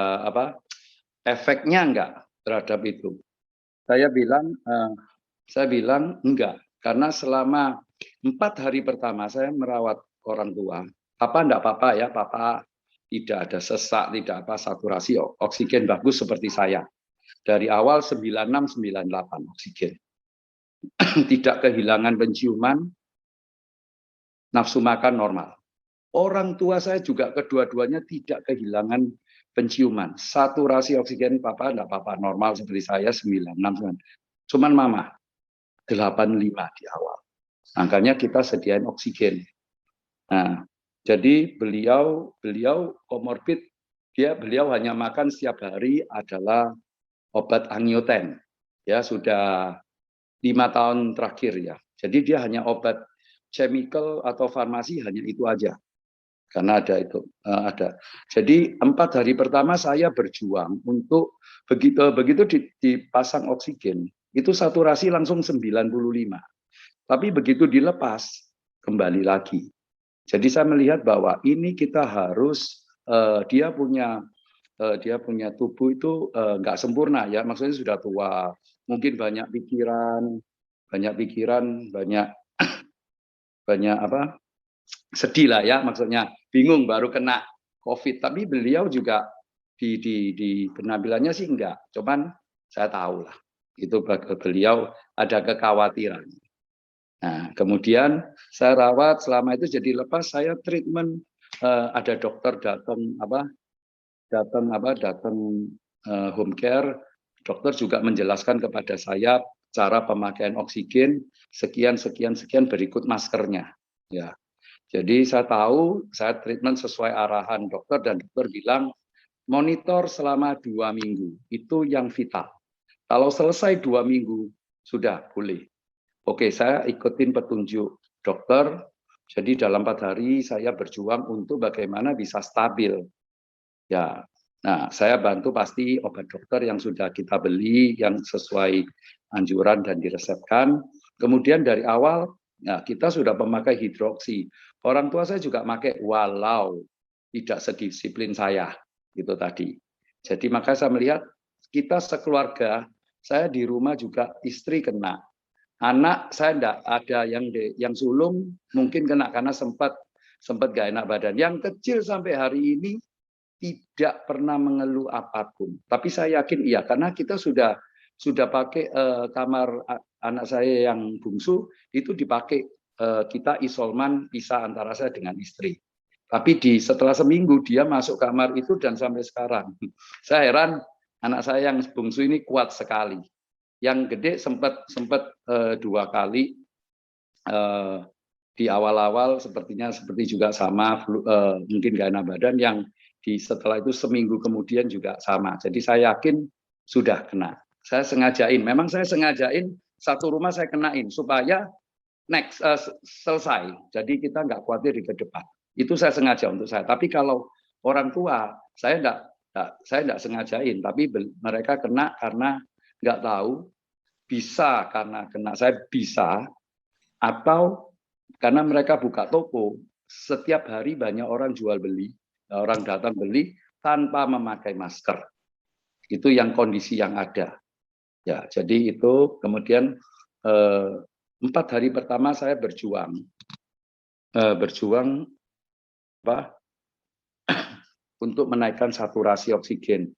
efeknya enggak terhadap itu? Saya bilang enggak, karena selama 4 hari pertama saya merawat orang tua, Papa enggak apa-apa ya, Papa tidak ada sesak, tidak saturasi oksigen bagus seperti saya. Dari awal 96, 98 oksigen. Tidak kehilangan penciuman, nafsu makan normal. Orang tua saya juga kedua-duanya tidak kehilangan penciuman. Saturasi oksigen Papa enggak apa-apa, normal seperti saya 96. Cuman Mama 85 di awal. Makanya kita sediain oksigen. Nah, jadi beliau komorbid, beliau hanya makan setiap hari adalah obat angioten. Ya, sudah 5 tahun terakhir ya. Jadi dia hanya obat chemical atau farmasi hanya itu aja. Karena ada itu ada. Jadi 4 hari pertama saya berjuang untuk begitu dipasang oksigen, itu saturasi langsung 95. Tapi begitu dilepas kembali lagi. Jadi saya melihat bahwa ini kita harus dia punya tubuh itu nggak sempurna ya, maksudnya sudah tua, mungkin banyak pikiran, banyak sedih lah ya, maksudnya bingung baru kena COVID. Tapi beliau juga di penampilannya sih enggak, cuman saya tahu lah itu beliau ada kekhawatiran. Nah, kemudian saya rawat selama itu, jadi lepas saya treatment, ada dokter datang home care, dokter juga menjelaskan kepada saya cara pemakaian oksigen sekian berikut maskernya. Ya, jadi saya tahu saya treatment sesuai arahan dokter dan dokter bilang monitor selama 2 minggu itu yang vital. Kalau selesai 2 minggu sudah boleh. Oke, saya ikutin petunjuk dokter. Jadi dalam 4 hari saya berjuang untuk bagaimana bisa stabil. Ya, nah saya bantu pasti obat dokter yang sudah kita beli yang sesuai anjuran dan diresepkan. Kemudian dari awal, nah kita sudah memakai hidroksi. Orang tua saya juga pakai walau tidak sedisiplin saya, gitu tadi. Jadi makanya saya melihat kita sekeluarga, saya di rumah juga istri kena. Anak saya enggak ada yang sulung mungkin kena karena sempat gak enak badan. Yang kecil sampai hari ini tidak pernah mengeluh apapun. Tapi saya yakin iya, karena kita sudah pakai kamar anak saya yang bungsu, itu dipakai kita isolman pisah antara saya dengan istri. Tapi setelah seminggu dia masuk kamar itu dan sampai sekarang. Saya heran anak saya yang bungsu ini kuat sekali. Yang gede sempat 2 kali di awal-awal seperti juga sama mungkin gak enak badan, yang setelah itu seminggu kemudian juga sama. Jadi saya yakin sudah kena. Saya sengajain satu rumah saya kenain supaya selesai. Jadi kita nggak khawatir di ke depan. Itu saya sengaja untuk saya. Tapi kalau orang tua, saya nggak sengajain. Tapi mereka kena karena nggak tahu, bisa karena kena saya bisa, atau karena mereka buka toko, setiap hari banyak orang jual beli. Orang datang beli tanpa memakai masker. Itu yang kondisi yang ada. Ya, jadi itu kemudian 4 hari pertama saya berjuang untuk menaikkan saturasi oksigen.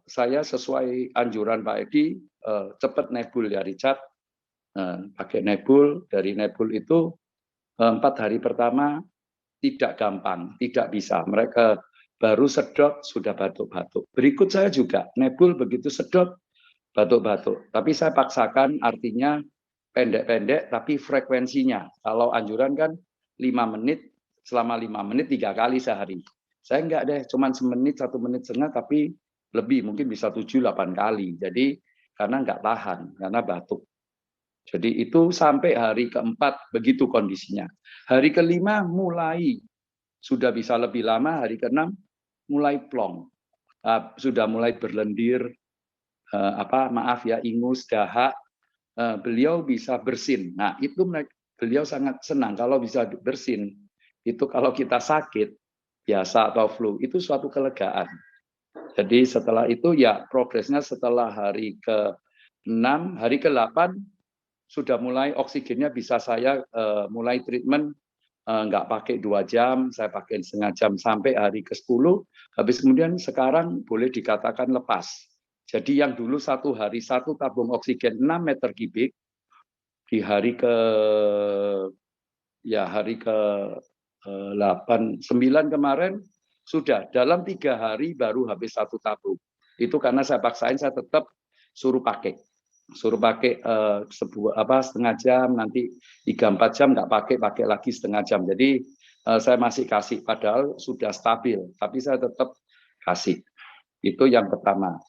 Saya sesuai anjuran Pak Edi, cepat nebul ya Richard, pakai nebul. Dari nebul itu 4 hari pertama tidak gampang, tidak bisa. Mereka baru sedot sudah batuk-batuk. Berikut saya juga nebul begitu sedot batuk-batuk. Tapi saya paksakan, artinya pendek-pendek tapi frekuensinya. Kalau anjuran kan 5 menit, selama 5 menit 3 kali sehari. Saya enggak deh, cuman 1 menit, 1 menit setengah, tapi lebih, mungkin bisa 7-8 kali. Jadi karena enggak tahan, karena batuk. Jadi itu sampai hari keempat begitu kondisinya. Hari kelima mulai sudah bisa lebih lama, hari keenam mulai plong, sudah mulai berlendir, ingus, dahak. Beliau bisa bersin. Nah itu beliau sangat senang kalau bisa bersin. Itu kalau kita sakit biasa atau flu itu suatu kelegaan. Jadi setelah itu ya progresnya setelah hari ke-6, hari ke-8 sudah mulai oksigennya bisa saya mulai treatment nggak pakai 2 jam, saya pakai setengah jam sampai hari ke-10. Habis kemudian sekarang boleh dikatakan lepas. Jadi yang dulu 1 hari 1 tabung oksigen 6 meter kubik, di hari ke-8, 9 kemarin sudah dalam 3 hari baru habis 1 tabung. Itu karena saya paksain, saya tetap suruh pakai setengah jam, nanti 3-4 jam nggak pakai lagi setengah jam. Jadi saya masih kasih, padahal sudah stabil, tapi saya tetap kasih. Itu yang pertama,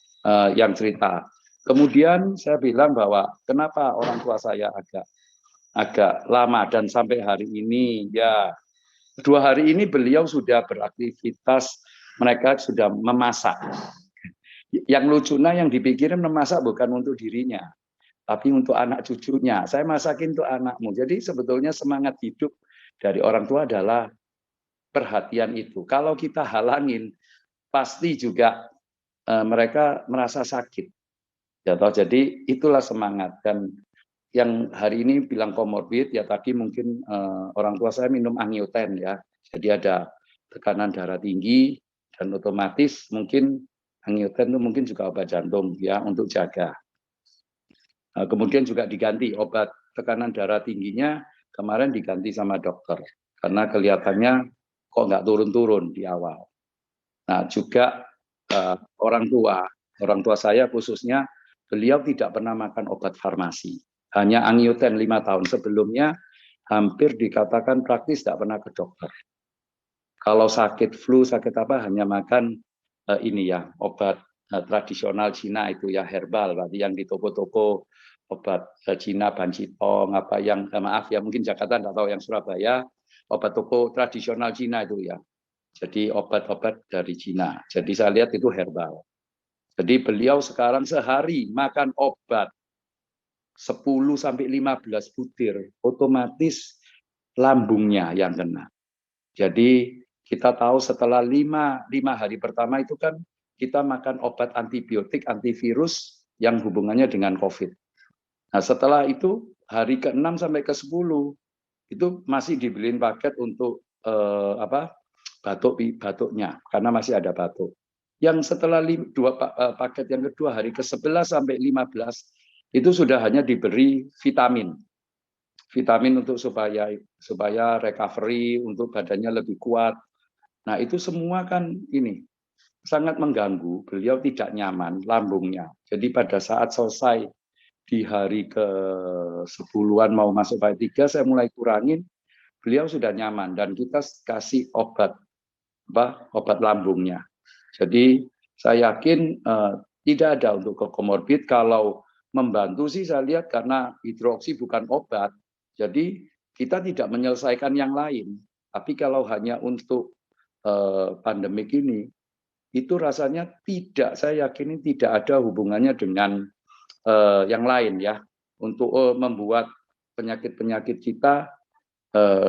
yang cerita. Kemudian saya bilang bahwa kenapa orang tua saya agak lama dan sampai hari ini ya 2 hari ini beliau sudah beraktivitas, mereka sudah memasak. Yang lucunya yang dipikirin memasak bukan untuk dirinya, tapi untuk anak cucunya. Saya masakin untuk anakmu. Jadi sebetulnya semangat hidup dari orang tua adalah perhatian itu. Kalau kita halangin, pasti juga mereka merasa sakit. Jadi itulah semangat. Dan yang hari ini bilang komorbid, ya tadi mungkin orang tua saya minum angioten ya. Jadi ada tekanan darah tinggi dan otomatis mungkin angioten itu mungkin juga obat jantung ya untuk jaga. Kemudian juga diganti obat tekanan darah tingginya kemarin diganti sama dokter karena kelihatannya kok nggak turun-turun di awal. Nah juga orang tua saya khususnya beliau tidak pernah makan obat farmasi, hanya angioten 5 tahun sebelumnya hampir dikatakan praktis tidak pernah ke dokter. Kalau sakit flu sakit apa hanya makan obat tradisional Cina itu ya herbal, berarti yang di toko-toko obat Cina, Bancitong, apa yang maaf ya mungkin Jakarta enggak tahu, yang Surabaya obat toko tradisional Cina itu ya. Jadi obat-obat dari Cina. Jadi saya lihat itu herbal. Jadi beliau sekarang sehari makan obat 10 sampai 15 butir, otomatis lambungnya yang kena. Jadi kita tahu setelah 5 hari pertama itu kan kita makan obat antibiotik, antivirus yang hubungannya dengan COVID. Nah setelah itu hari ke-6 sampai ke-10 itu masih dibeliin paket untuk batuknya karena masih ada batuk. Yang setelah paket yang kedua hari ke-11 sampai 15 itu sudah hanya diberi vitamin untuk supaya recovery, untuk badannya lebih kuat. Nah itu semua kan ini sangat mengganggu, beliau tidak nyaman lambungnya. Jadi pada saat selesai di hari ke-10-an mau masuk fase 3 saya mulai kurangin, beliau sudah nyaman dan kita kasih obat lambungnya. Jadi saya yakin tidak ada untuk komorbid. Kalau membantu sih saya lihat karena hidroksi bukan obat, jadi kita tidak menyelesaikan yang lain. Tapi kalau hanya untuk pandemik ini, itu rasanya tidak, saya yakin tidak ada hubungannya dengan yang lain ya, untuk membuat penyakit-penyakit kita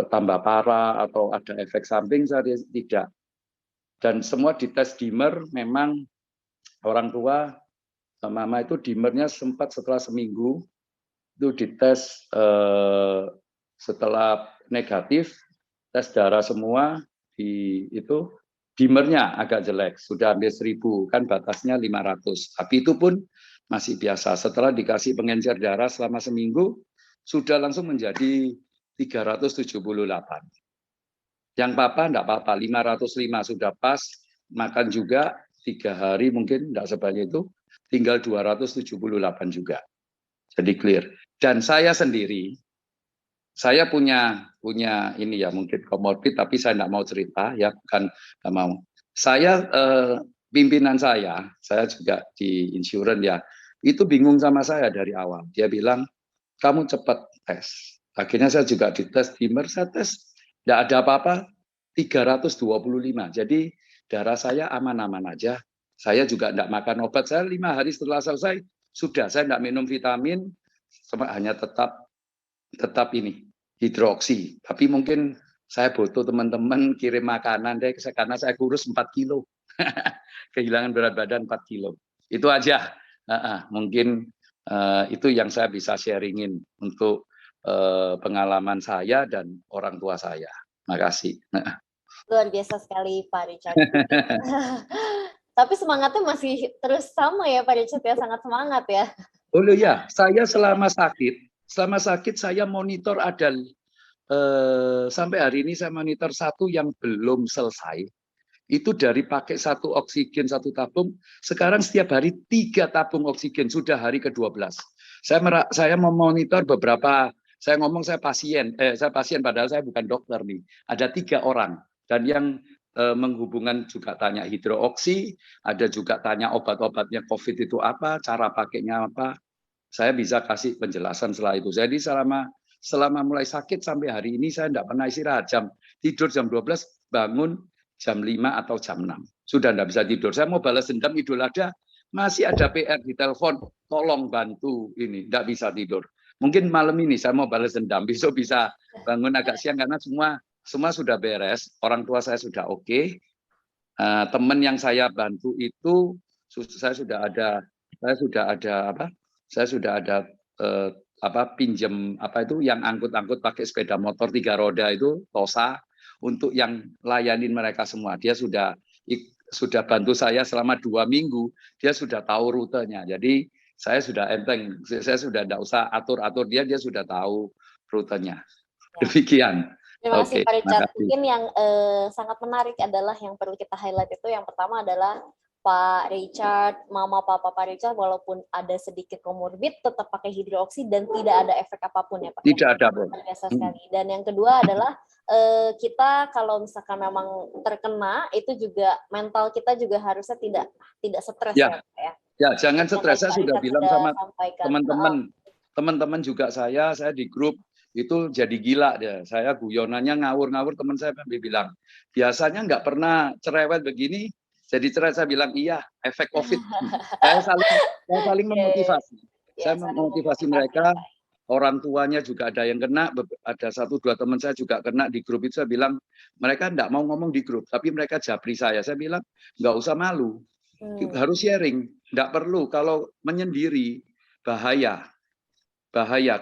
tambah parah atau ada efek samping, saya tidak. Dan semua dites dimer, memang orang tua mama itu dimernya sempat setelah seminggu itu dites, setelah negatif tes darah semua itu dimernya agak jelek, sudah hampir 1000, kan batasnya 500, tapi itu pun masih biasa. Setelah dikasih pengencer darah selama seminggu sudah langsung menjadi 378. Yang papa enggak apa-apa, 505 sudah pas, makan juga 3 hari mungkin enggak sebanyak itu, tinggal 278 juga. Jadi clear. Dan saya sendiri, saya punya ini ya mungkin komorbid, tapi saya enggak mau cerita ya, bukan enggak mau. Saya pimpinan saya juga di insurance ya, itu bingung sama saya dari awal. Dia bilang, kamu cepat tes. Akhirnya saya juga dites dimer, saya tes enggak ada apa-apa, 325. Jadi darah saya aman-aman aja. Saya juga enggak makan obat. Saya 5 hari setelah selesai sudah, saya enggak minum vitamin, hanya tetap ini hidroksi. Tapi mungkin saya butuh teman-teman kirim makanan deh, karena saya kurus 4 kilo. Kehilangan berat badan 4 kilo. Itu aja. Mungkin itu yang saya bisa sharingin untuk pengalaman saya dan orang tua saya. Makasih. Luar biasa sekali Pak Richard. Tapi semangatnya masih terus sama ya Pak Richard ya, sangat semangat ya. Oh ya, saya selama sakit saya monitor ada sampai hari ini saya monitor 1 yang belum selesai. Itu dari pakai 1 oksigen 1 tabung, sekarang setiap hari 3 tabung oksigen, sudah hari ke-12. Saya memonitor beberapa, saya ngomong saya pasien padahal saya bukan dokter nih. Ada 3 orang dan yang menghubungkan juga tanya hidrooksi, ada juga tanya obat-obatnya COVID itu apa, cara pakainya apa. Saya bisa kasih penjelasan setelah itu. Jadi selama mulai sakit sampai hari ini saya tidak pernah istirahat. Tidur jam 12, bangun jam 5 atau jam 6. Sudah tidak bisa tidur. Saya mau balas dendam Idul Adha, masih ada PR di telepon, tolong bantu ini, tidak bisa tidur. Mungkin malam ini saya mau balas dendam, besok bisa bangun agak siang karena semua sudah beres, orang tua saya sudah oke. Teman yang saya bantu itu saya sudah ada pinjem itu yang angkut-angkut pakai sepeda motor 3 roda itu Tosa, untuk yang layanin mereka semua. Dia sudah bantu saya selama 2 minggu, dia sudah tahu rutenya. Jadi saya sudah enteng, saya sudah tidak usah atur-atur dia sudah tahu rutenya. Demikian. Terima kasih Pak Richard. Mungkin yang sangat menarik adalah yang perlu kita highlight itu yang pertama adalah Pak Richard, Mama Papa Pak Richard, walaupun ada sedikit komorbid, tetap pakai hidroksi dan tidak ada efek apapun ya Pak. Tidak ada, Bu. Biasa sekali. Dan yang kedua adalah kita kalau misalkan memang terkena, itu juga mental kita juga harusnya tidak stres ya Pak ya. Ya, jangan stres. Saya sudah bilang sama teman-teman. teman-teman juga saya di grup itu jadi gila dia. Saya guyonannya ngawur-ngawur, teman saya bilang, biasanya nggak pernah cerewet begini, jadi cerai. Saya bilang, iya, efek COVID. saya saling memotivasi. Saya memotivasi mereka, orang tuanya juga ada yang kena, ada 1-2 teman saya juga kena di grup itu. Saya bilang, mereka nggak mau ngomong di grup, tapi mereka japri saya. Saya bilang, nggak usah malu, harus sharing, nggak perlu. Kalau menyendiri, bahaya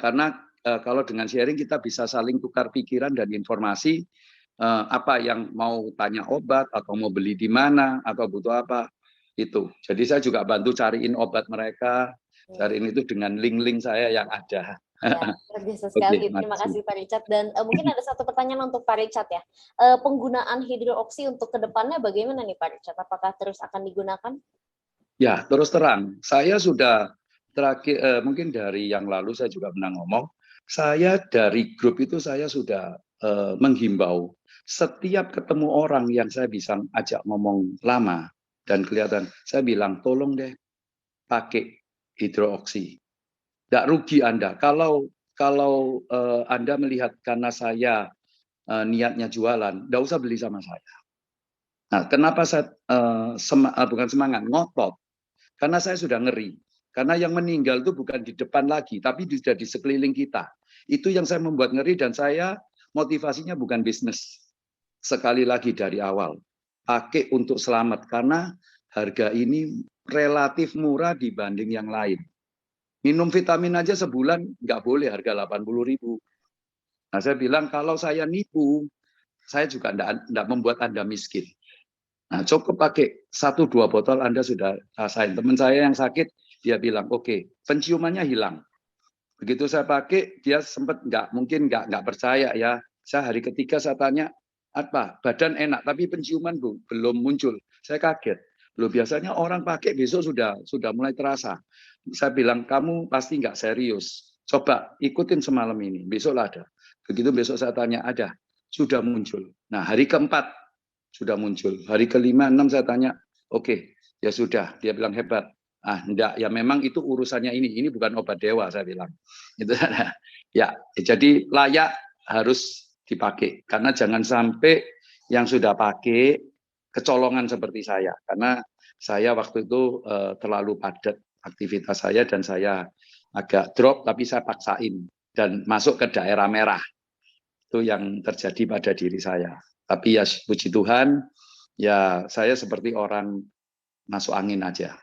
karena kalau dengan sharing kita bisa saling tukar pikiran dan informasi, apa yang mau tanya obat atau mau beli di mana atau butuh apa itu. Jadi saya juga bantu cariin obat mereka, cariin itu dengan link-link saya yang ada. Ya, luar biasa sekali. Terima kasih Pak Richard. Dan mungkin ada satu pertanyaan untuk Pak Richard ya. Penggunaan hidroksi untuk kedepannya bagaimana nih Pak Richard? Apakah terus akan digunakan? Ya, terus terang. Saya sudah terakhir, mungkin dari yang lalu saya juga pernah ngomong, saya dari grup itu saya sudah menghimbau setiap ketemu orang yang saya bisa ajak ngomong lama dan kelihatan, saya bilang tolong deh pakai hidroksi. Tidak rugi Anda. Kalau Anda melihat karena saya niatnya jualan, tidak usah beli sama saya. Nah, kenapa saya bukan semangat, ngotot? Karena saya sudah ngeri. Karena yang meninggal itu bukan di depan lagi, tapi sudah di sekeliling kita. Itu yang saya membuat ngeri, dan saya motivasinya bukan bisnis. Sekali lagi dari awal, pakai untuk selamat, karena harga ini relatif murah dibanding yang lain. Minum vitamin aja sebulan nggak boleh harga 80.000. Nah, saya bilang kalau saya nipu, saya juga enggak membuat Anda miskin. Nah, cukup pakai 1-2 botol Anda sudah rasain. Teman saya yang sakit, dia bilang, oke, penciumannya hilang. Begitu saya pakai, dia sempat mungkin nggak percaya ya. Saya hari ketiga saya tanya, apa? Badan enak, tapi penciuman belum muncul. Saya kaget. Loh, biasanya orang pakai besok sudah mulai terasa. Saya bilang, kamu pasti nggak serius. Coba ikutin semalam ini, besok ada. Begitu besok saya tanya, ada. Sudah muncul. Nah, hari keempat sudah muncul. Hari kelima, 6 saya tanya, oke, ya sudah. Dia bilang hebat. Enggak, ya memang itu urusannya ini bukan obat dewa, saya bilang. Itu ya, jadi layak harus dipakai. Karena jangan sampai yang sudah pakai kecolongan seperti saya. Karena saya waktu itu terlalu padat aktivitas saya dan saya agak drop, tapi saya paksain dan masuk ke daerah merah. Itu yang terjadi pada diri saya. Tapi ya puji Tuhan, ya saya seperti orang masuk angin aja.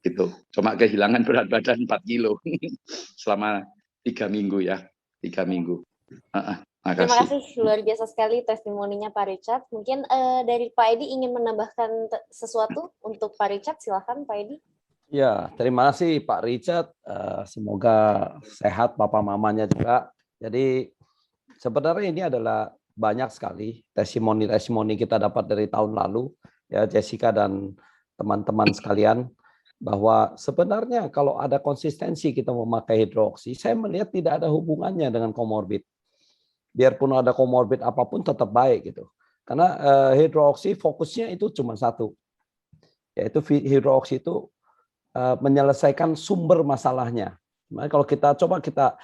Gitu. Cuma kehilangan berat badan 4 kilo selama 3 minggu ya. 3 minggu. Terima kasih, luar biasa sekali testimoninya Pak Richard. Mungkin dari Pak Edi ingin menambahkan sesuatu untuk Pak Richard, silakan Pak Edi. Ya, terima kasih Pak Richard. Semoga sehat papa mamanya juga. Jadi sebenarnya ini adalah banyak sekali testimoni kita dapat dari tahun lalu, ya Jessica dan teman-teman sekalian, bahwa sebenarnya kalau ada konsistensi kita memakai hidroksi, saya melihat tidak ada hubungannya dengan komorbid. Biarpun ada komorbid apapun tetap baik gitu. Karena hidroksi fokusnya itu cuma satu, yaitu hidroksi itu menyelesaikan sumber masalahnya. Nah, kalau kita coba kita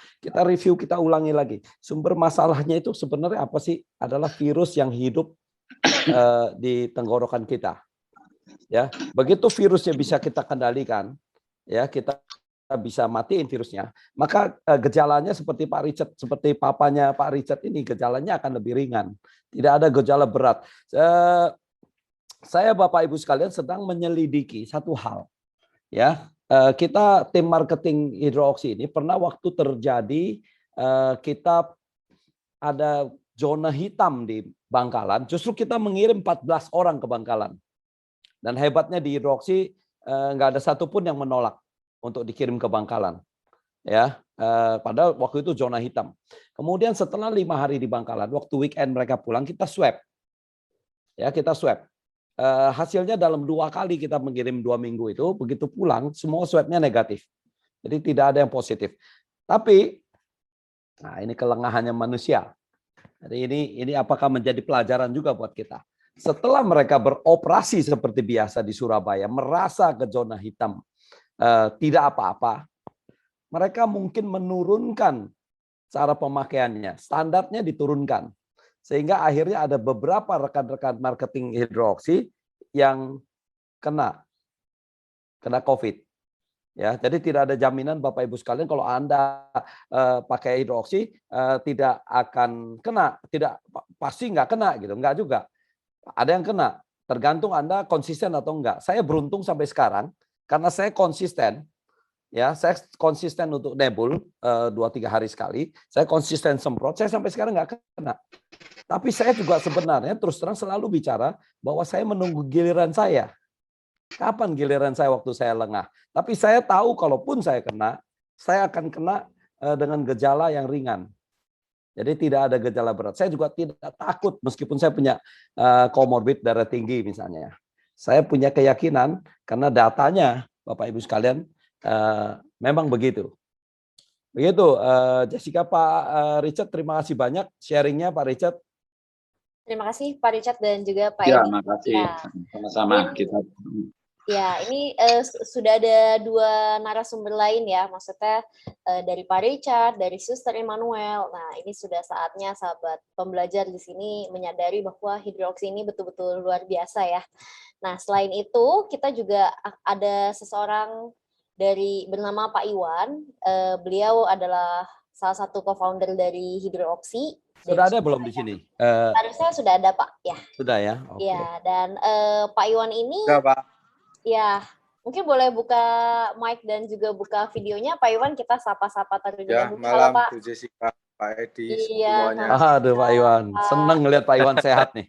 review, kita ulangi lagi. Sumber masalahnya itu sebenarnya apa sih? Adalah virus yang hidup di tenggorokan kita. Ya, begitu virusnya bisa kita kendalikan, ya kita bisa matiin virusnya, maka gejalanya seperti Pak Richard, seperti papanya Pak Richard ini, gejalanya akan lebih ringan. Tidak ada gejala berat. Saya Bapak Ibu sekalian sedang menyelidiki satu hal. Ya, kita tim marketing hidroksi ini pernah waktu terjadi kita ada zona hitam di Bangkalan, justru kita mengirim 14 orang ke Bangkalan. Dan hebatnya di hidroksi nggak ada satupun yang menolak untuk dikirim ke Bangkalan. Ya, padahal waktu itu zona hitam. Kemudian setelah 5 hari di Bangkalan, waktu weekend mereka pulang, kita swab. Ya, kita swab. Hasilnya dalam 2 kali kita mengirim 2 minggu itu, begitu pulang semua swabnya negatif. Jadi tidak ada yang positif. Tapi, nah ini kelengahannya manusia. Jadi ini apakah menjadi pelajaran juga buat kita? Setelah mereka beroperasi seperti biasa di Surabaya, merasa ke zona hitam tidak apa-apa, mereka mungkin menurunkan cara pemakaiannya, standarnya diturunkan. Sehingga akhirnya ada beberapa rekan-rekan marketing hidroksi yang kena COVID. Ya, jadi tidak ada jaminan Bapak Ibu sekalian kalau Anda pakai hidroksi tidak akan kena, tidak pasti nggak kena gitu, nggak juga. Ada yang kena, tergantung Anda konsisten atau enggak. Saya beruntung sampai sekarang karena saya konsisten. Ya, saya konsisten untuk nebul 2-3 hari sekali. Saya konsisten semprot. Saya sampai sekarang nggak kena. Tapi saya juga sebenarnya terus terang selalu bicara bahwa saya menunggu giliran saya. Kapan giliran saya waktu saya lengah? Tapi saya tahu kalaupun saya kena, saya akan kena dengan gejala yang ringan. Jadi tidak ada gejala berat. Saya juga tidak takut meskipun saya punya komorbid darah tinggi misalnya. Saya punya keyakinan karena datanya Bapak Ibu sekalian memang begitu. Begitu Jessica, Pak Richard, terima kasih banyak sharingnya Pak Richard. Terima kasih Pak Richard dan juga Pak Ya, Edi. makasih. Ya. Sama-sama kita. Ya, ini sudah ada 2 narasumber lain ya, maksudnya dari Pak Richard, dari Suster Emmanuel. Nah, ini sudah saatnya sahabat pembelajar di sini menyadari bahwa hidroksi ini betul-betul luar biasa ya. Nah, selain itu kita juga ada seseorang dari bernama Pak Iwan. Beliau adalah salah satu co-founder dari hidroksi. Sudah ada belum di sini? Harusnya sudah ada Pak, ya. Sudah ya. Okay. Ya, dan Pak Iwan ini. Sudah, Pak. Ya, mungkin boleh buka mic dan juga buka videonya, Pak Iwan. Kita sapa-sapa terlebih dahulu. Malam, Pak. Bu Jessica, Pak Edi, Iya, semuanya. Aduh, Pak Iwan. Senang ngelihat Pak Iwan sehat nih.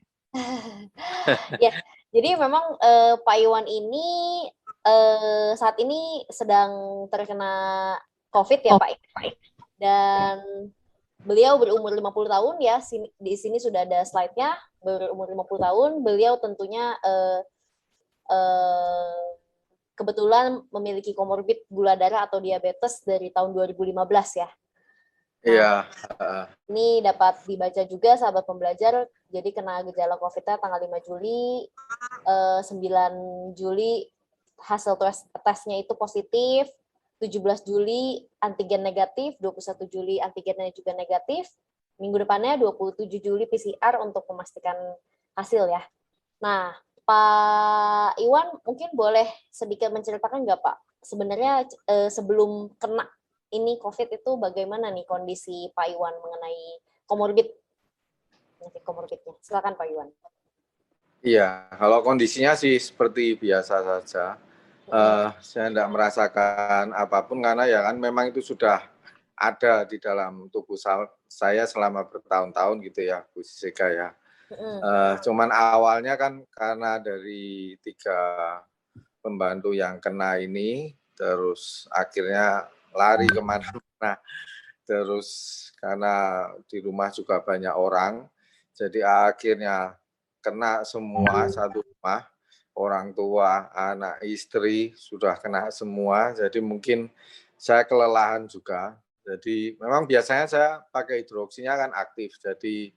Ya, jadi memang Pak Iwan ini saat ini sedang terkena COVID ya, Pak. Dan beliau berumur 50 tahun ya. Di sini sudah ada slide-nya. Berumur 50 tahun, beliau tentunya kebetulan memiliki komorbid gula darah atau diabetes dari tahun 2015 ya. Iya. Ini dapat dibaca juga sahabat pembelajar, jadi kena gejala COVID-nya tanggal 5 Juli, 9 Juli hasil tesnya itu positif, 17 Juli antigen negatif, 21 Juli antigennya juga negatif, minggu depannya 27 Juli PCR untuk memastikan hasil ya. Nah, Pak Iwan mungkin boleh sedikit menceritakan nggak Pak, sebenarnya sebelum kena ini COVID itu bagaimana nih kondisi Pak Iwan mengenai komorbidnya? Silakan Pak Iwan. Iya, kalau kondisinya sih seperti biasa saja. Saya tidak merasakan apapun karena ya kan memang itu sudah ada di dalam tubuh saya selama bertahun-tahun gitu ya, Bu Jessica ya. Cuman awalnya kan karena dari 3 pembantu yang kena ini, terus akhirnya lari kemana-mana, terus karena di rumah juga banyak orang, jadi akhirnya kena semua satu rumah, orang tua, anak, istri sudah kena semua, jadi mungkin saya kelelahan juga. Jadi memang biasanya saya pakai hidroksinya kan aktif, jadi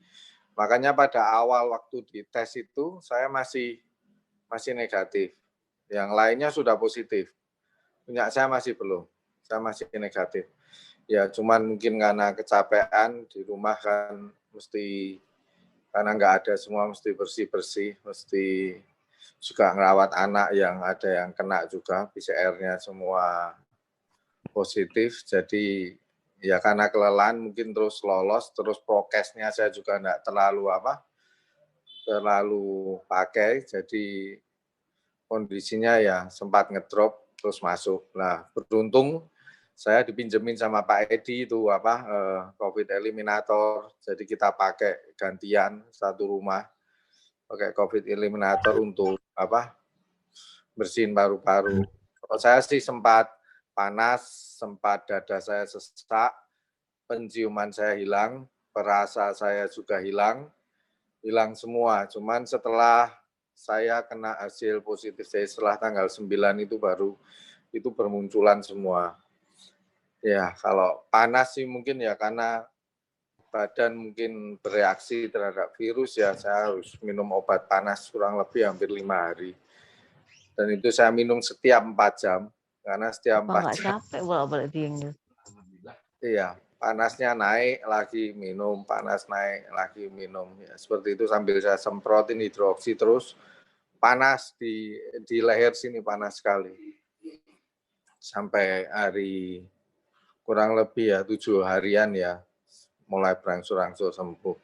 makanya pada awal waktu dites itu saya masih negatif. Yang lainnya sudah positif. Punya saya masih belum. Saya masih negatif. Ya cuman mungkin karena kecapean di rumah kan mesti karena nggak ada semua mesti bersih-bersih, mesti juga ngerawat anak yang ada yang kena juga, PCR-nya semua positif. Jadi ya karena kelelahan mungkin terus lolos, terus prokesnya saya juga enggak terlalu pakai, jadi kondisinya ya sempat ngedrop terus masuk. Nah, beruntung saya dipinjemin sama Pak Edi itu COVID eliminator, jadi kita pakai gantian satu rumah pakai COVID eliminator untuk bersihin paru-paru. Kalau saya sih sempat panas, sempat dada saya sesak, penciuman saya hilang, perasa saya juga hilang semua. Cuman setelah saya kena hasil positif saya setelah tanggal 9 itu baru itu bermunculan semua. Ya, kalau panas sih mungkin ya karena badan mungkin bereaksi terhadap virus ya, saya harus minum obat panas kurang lebih hampir 5 hari. Dan itu saya minum setiap 4 jam. Karena setiap 4 jam. Capek bolak-balik dieng. Iya, panasnya naik lagi minum, panas naik lagi minum. Ya, seperti itu sambil saya semprotin hidroksi terus, panas di leher sini panas sekali. Sampai hari kurang lebih ya 7 harian ya, mulai berangsur-angsur sembuh,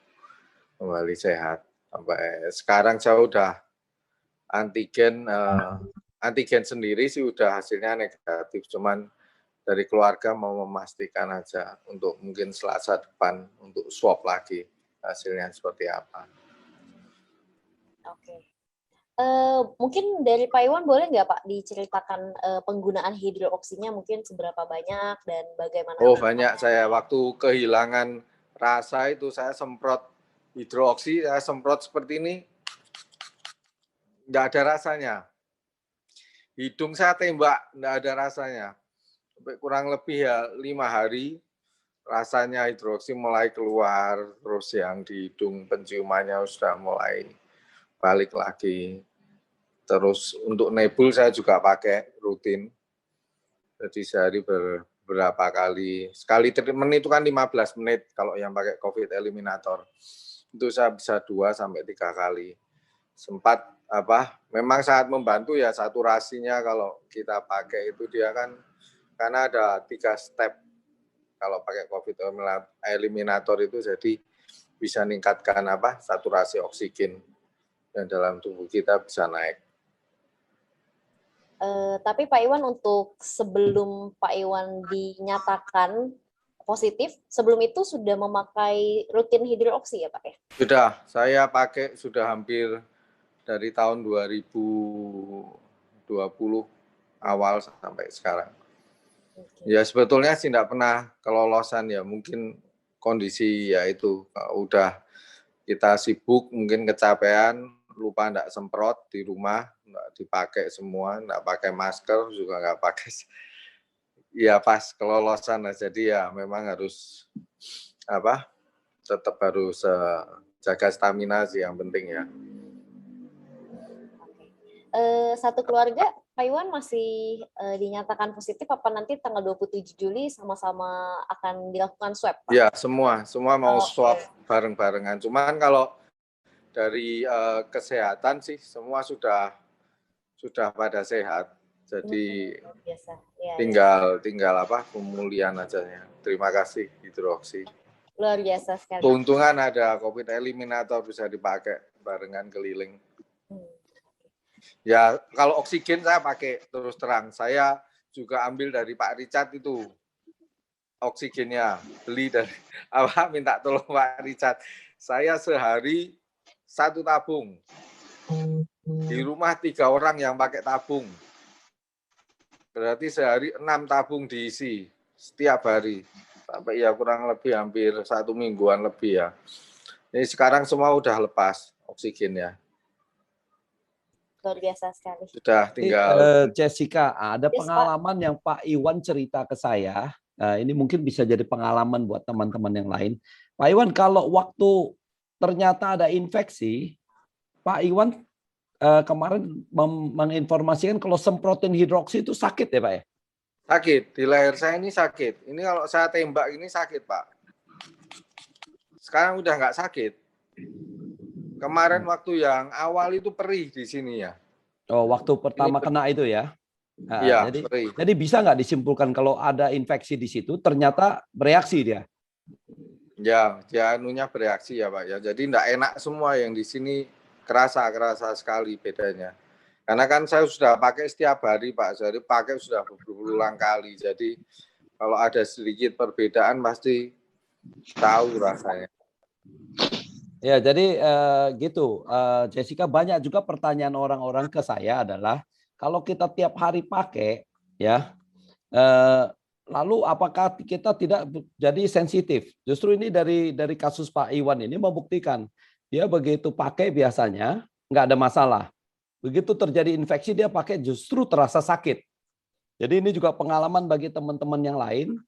kembali sehat. Sampai sekarang saya udah antigen sendiri sih udah hasilnya negatif, cuman dari keluarga mau memastikan aja untuk mungkin Selasa depan untuk swab lagi hasilnya seperti apa. Oke. Mungkin dari Pak Iwan boleh nggak Pak diceritakan penggunaan hidroksinya mungkin seberapa banyak dan bagaimana? Oh banyak, saya waktu kehilangan rasa itu saya semprot hidroksi, saya semprot seperti ini, nggak ada rasanya. Hidung saya tembak, nggak ada rasanya. Kurang lebih ya 5 hari, rasanya hidroksi mulai keluar, terus yang di hidung penciumannya sudah mulai balik lagi. Terus untuk nebul saya juga pakai rutin. Jadi sehari beberapa kali. Sekali treatment itu kan 15 menit kalau yang pakai COVID eliminator. Itu saya bisa 2 sampai 3 kali. Sempat memang sangat membantu ya saturasinya kalau kita pakai itu dia kan karena ada 3 step kalau pakai COVID eliminator itu jadi bisa meningkatkan saturasi oksigen dan dalam tubuh kita bisa naik. Tapi Pak Iwan untuk sebelum Pak Iwan dinyatakan positif, sebelum itu sudah memakai rutin hidroksi ya Pak ya? Sudah, saya pakai sudah hampir dari tahun 2020 awal sampai sekarang. Ya sebetulnya sih tidak pernah kelolosan ya, mungkin kondisi ya itu udah kita sibuk mungkin kecapean, lupa enggak semprot di rumah, enggak dipakai semua, enggak pakai masker juga enggak pakai. Ya pas kelolosan lah, jadi ya memang harus tetap harus jaga stamina sih yang penting ya. Satu keluarga Pak Iwan masih dinyatakan positif apa nanti tanggal 27 Juli sama-sama akan dilakukan swab Pak? Ya semua mau swab bareng-barengan. Cuman kalau dari kesehatan sih semua sudah pada sehat. Jadi tinggal pemulihan aja ya. Terima kasih hidroksi. Luar biasa sekali. Keuntungan ada COVID eliminator bisa dipakai barengan keliling. Ya kalau oksigen saya pakai terus terang. Saya juga ambil dari Pak Richard itu oksigennya, beli dari minta tolong Pak Richard. Saya sehari 1 tabung. Di rumah 3 orang yang pakai tabung. Berarti sehari 6 tabung diisi setiap hari. Sampai ya kurang lebih hampir 1 mingguan lebih ya. Ini sekarang semua udah lepas oksigennya. Luar biasa sekali. Sudah tinggal. Jessica, ada pengalaman yang Pak Iwan cerita ke saya. Ini mungkin bisa jadi pengalaman buat teman-teman yang lain. Pak Iwan, kalau waktu ternyata ada infeksi, Pak Iwan kemarin menginformasikan kalau semprotin hidroksi itu sakit ya Pak ya? Sakit, di leher saya ini sakit. Ini kalau saya tembak ini sakit Pak. Sekarang udah nggak sakit. Kemarin waktu yang awal itu perih di sini ya. Oh, waktu pertama kena itu ya? Iya, jadi bisa nggak disimpulkan kalau ada infeksi di situ ternyata bereaksi dia? Ya, dia bereaksi ya Pak ya. Jadi enggak enak semua yang di sini kerasa sekali bedanya. Karena kan saya sudah pakai setiap hari Pak, jadi pakai sudah berulang kali. Jadi kalau ada sedikit perbedaan pasti tahu rasanya. Ya, jadi gitu, Jessica, banyak juga pertanyaan orang-orang ke saya adalah kalau kita tiap hari pakai, ya, lalu apakah kita tidak jadi sensitif? Justru ini dari kasus Pak Iwan ini membuktikan dia begitu pakai biasanya nggak ada masalah. Begitu terjadi infeksi dia pakai justru terasa sakit. Jadi ini juga pengalaman bagi teman-teman yang lain.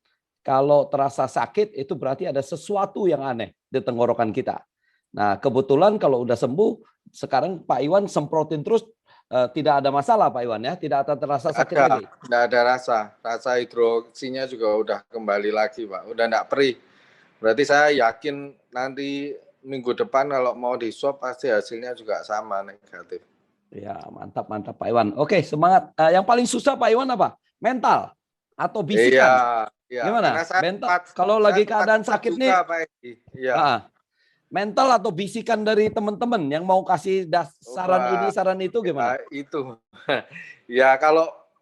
Kalau terasa sakit itu berarti ada sesuatu yang aneh di tenggorokan kita. Nah kebetulan kalau udah sembuh, sekarang Pak Iwan semprotin terus tidak ada masalah Pak Iwan ya, tidak akan terasa sakit lagi. Tidak ada rasa hidroksinya juga udah kembali lagi Pak, udah tidak perih. Berarti saya yakin nanti minggu depan kalau mau di swab pasti hasilnya juga sama negatif. Ya mantap Pak Iwan. Oke semangat. Yang paling susah Pak Iwan apa? Mental atau bisikan? Iya. Gimana? Mental. Kalau lagi keadaan sakit nih. Iya. Mental atau bisikan dari teman-teman yang mau kasih saran ini saran itu gimana? Itu ya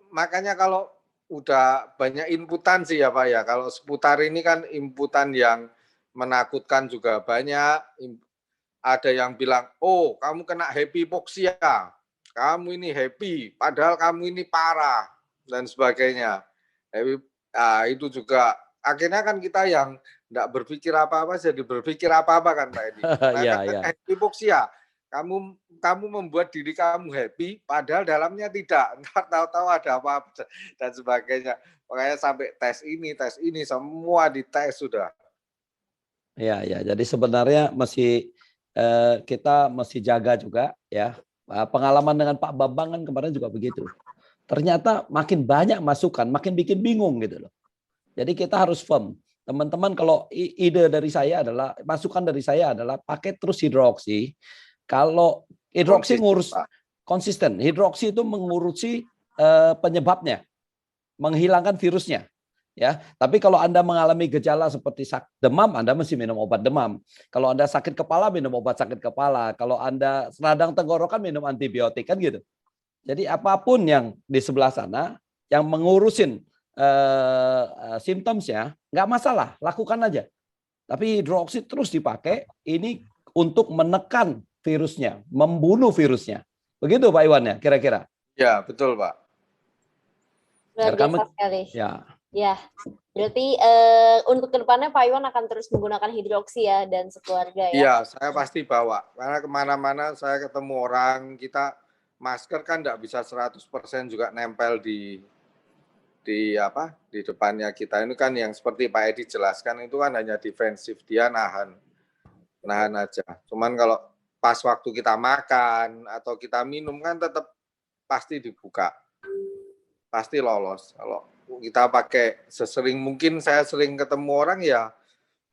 makanya kalau udah banyak inputan sih ya Pak ya, kalau seputar ini kan inputan yang menakutkan juga banyak. Ada yang bilang, oh kamu kena hypoksia, kamu ini happy padahal kamu ini parah dan sebagainya. Itu juga akhirnya kan kita yang tidak berpikir apa-apa jadi berpikir apa-apa kan Pak Edi. Hipoksia, kamu membuat diri kamu happy, padahal dalamnya tidak. Ntar tahu-tahu ada apa dan sebagainya. Makanya sampai tes ini semua dites sudah. Ya. Jadi sebenarnya kita mesti jaga juga ya. Pengalaman dengan Pak Bambang kan kemarin juga begitu. Ternyata makin banyak masukan, makin bikin bingung gitu loh. Jadi kita harus firm. Teman-teman kalau masukan dari saya adalah pakai terus hidroksi. Kalau hidroksi ngurus konsisten, hidroksi itu mengurusi penyebabnya, menghilangkan virusnya. Ya, tapi kalau Anda mengalami gejala seperti demam, Anda mesti minum obat demam. Kalau Anda sakit kepala, minum obat sakit kepala. Kalau Anda radang tenggorokan, minum antibiotik kan gitu. Jadi apapun yang di sebelah sana yang mengurusin simptomnya nggak masalah, lakukan aja. Tapi hidroksi terus dipakai ini untuk menekan virusnya, membunuh virusnya. Begitu Pak Iwan ya, kira-kira? Ya, betul Pak. Luar biasa sekali. Ya, berarti untuk kedepannya Pak Iwan akan terus menggunakan hidroksi ya dan sekeluarga ya? Iya, saya pasti bawa. Karena kemana-mana saya ketemu orang, kita masker kan nggak bisa 100% juga nempel di depannya kita. Ini kan yang seperti Pak Edi jelaskan itu kan hanya defensif, dia nahan aja. Cuman kalau pas waktu kita makan atau kita minum kan tetap pasti dibuka, pasti lolos. Kalau kita pakai sesering mungkin, saya sering ketemu orang ya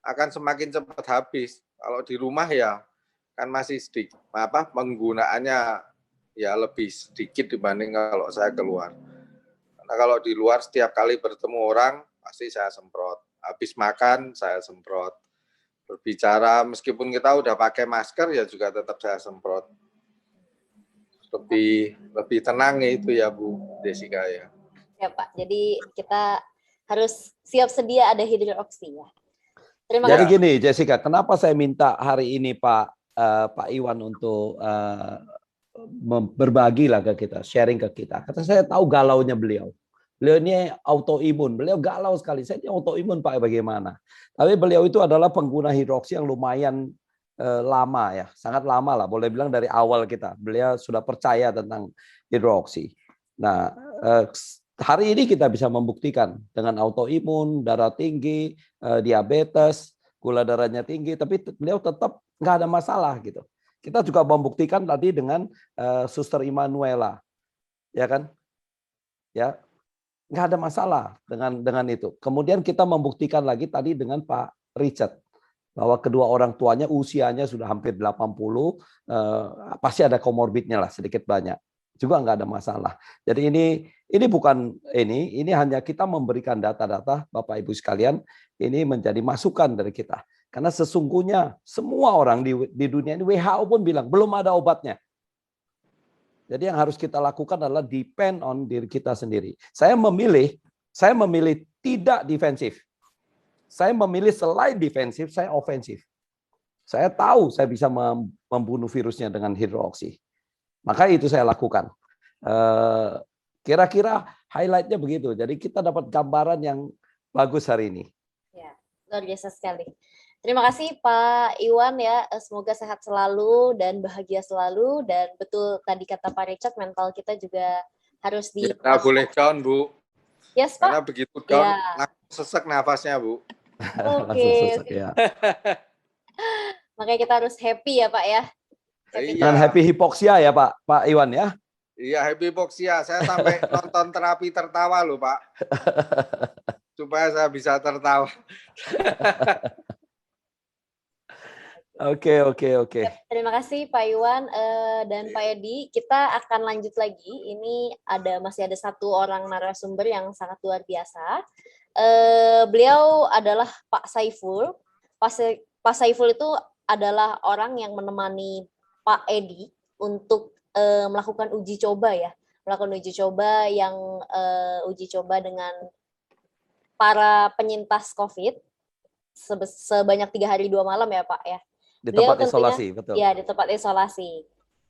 akan semakin cepat habis. Kalau di rumah ya kan masih sedikit, penggunaannya ya lebih sedikit dibanding kalau saya keluar. Karena kalau di luar setiap kali bertemu orang pasti saya semprot. Habis makan saya semprot. Berbicara meskipun kita udah pakai masker ya juga tetap saya semprot. Lebih tenang itu ya Bu Jessica ya. Ya Pak, jadi kita harus siap sedia ada hidroksi ya. Terima kasih. Jadi kasih. gini Jessica, kenapa saya minta hari ini Pak Iwan untuk berbagi lah ke kita, sharing ke kita. Karena saya tahu galaunya beliau. Beliau ini autoimun, beliau galau sekali. Saya ini autoimun Pak, bagaimana? Tapi beliau itu adalah pengguna hidroksi yang lumayan lama ya, sangat lama lah. Boleh bilang dari awal kita, beliau sudah percaya tentang hidroksi. Nah, hari ini kita bisa membuktikan dengan autoimun, darah tinggi, diabetes, gula darahnya tinggi, tapi beliau tetap nggak ada masalah gitu. Kita juga membuktikan tadi dengan Suster Immanuela, ya kan? Ya, nggak ada masalah dengan itu. Kemudian kita membuktikan lagi tadi dengan Pak Richard bahwa kedua orang tuanya usianya sudah hampir 80, pasti ada komorbidnya lah sedikit banyak. Juga nggak ada masalah. Jadi ini bukan ini hanya kita memberikan data-data Bapak Ibu sekalian, ini menjadi masukan dari kita. Karena sesungguhnya semua orang di dunia ini, WHO pun bilang belum ada obatnya. Jadi yang harus kita lakukan adalah depend on diri kita sendiri. Saya memilih tidak defensif. Saya memilih selain defensif, saya ofensif. Saya tahu saya bisa membunuh virusnya dengan hidroksi. Maka itu saya lakukan. Kira-kira highlight-nya begitu. Jadi kita dapat gambaran yang bagus hari ini. Ya, luar biasa sekali. Terima kasih Pak Iwan ya, semoga sehat selalu dan bahagia selalu, dan betul tadi kata Pak Richard, mental kita juga harus di. Nggak boleh down Bu. Yes Pak. Karena begitu down langsung sesek nafasnya Bu. Oke. Ya. Makanya kita harus happy ya Pak ya. Dan happy hipoksia ya Pak Iwan ya. Iya, hypoxia. Saya sampai nonton terapi tertawa loh, Pak. Supaya saya bisa tertawa. Oke. Terima kasih Pak Iwan dan Pak Edi. Kita akan lanjut lagi. Ini masih ada satu orang narasumber yang sangat luar biasa. Beliau adalah Pak Saiful. Pak Saiful itu adalah orang yang menemani Pak Edi untuk melakukan uji coba ya. Melakukan uji coba yang uji coba dengan para penyintas COVID sebanyak 3 hari 2 malam ya Pak ya. Di Beliau tempat tentunya, isolasi, betul. Ya, di tempat isolasi.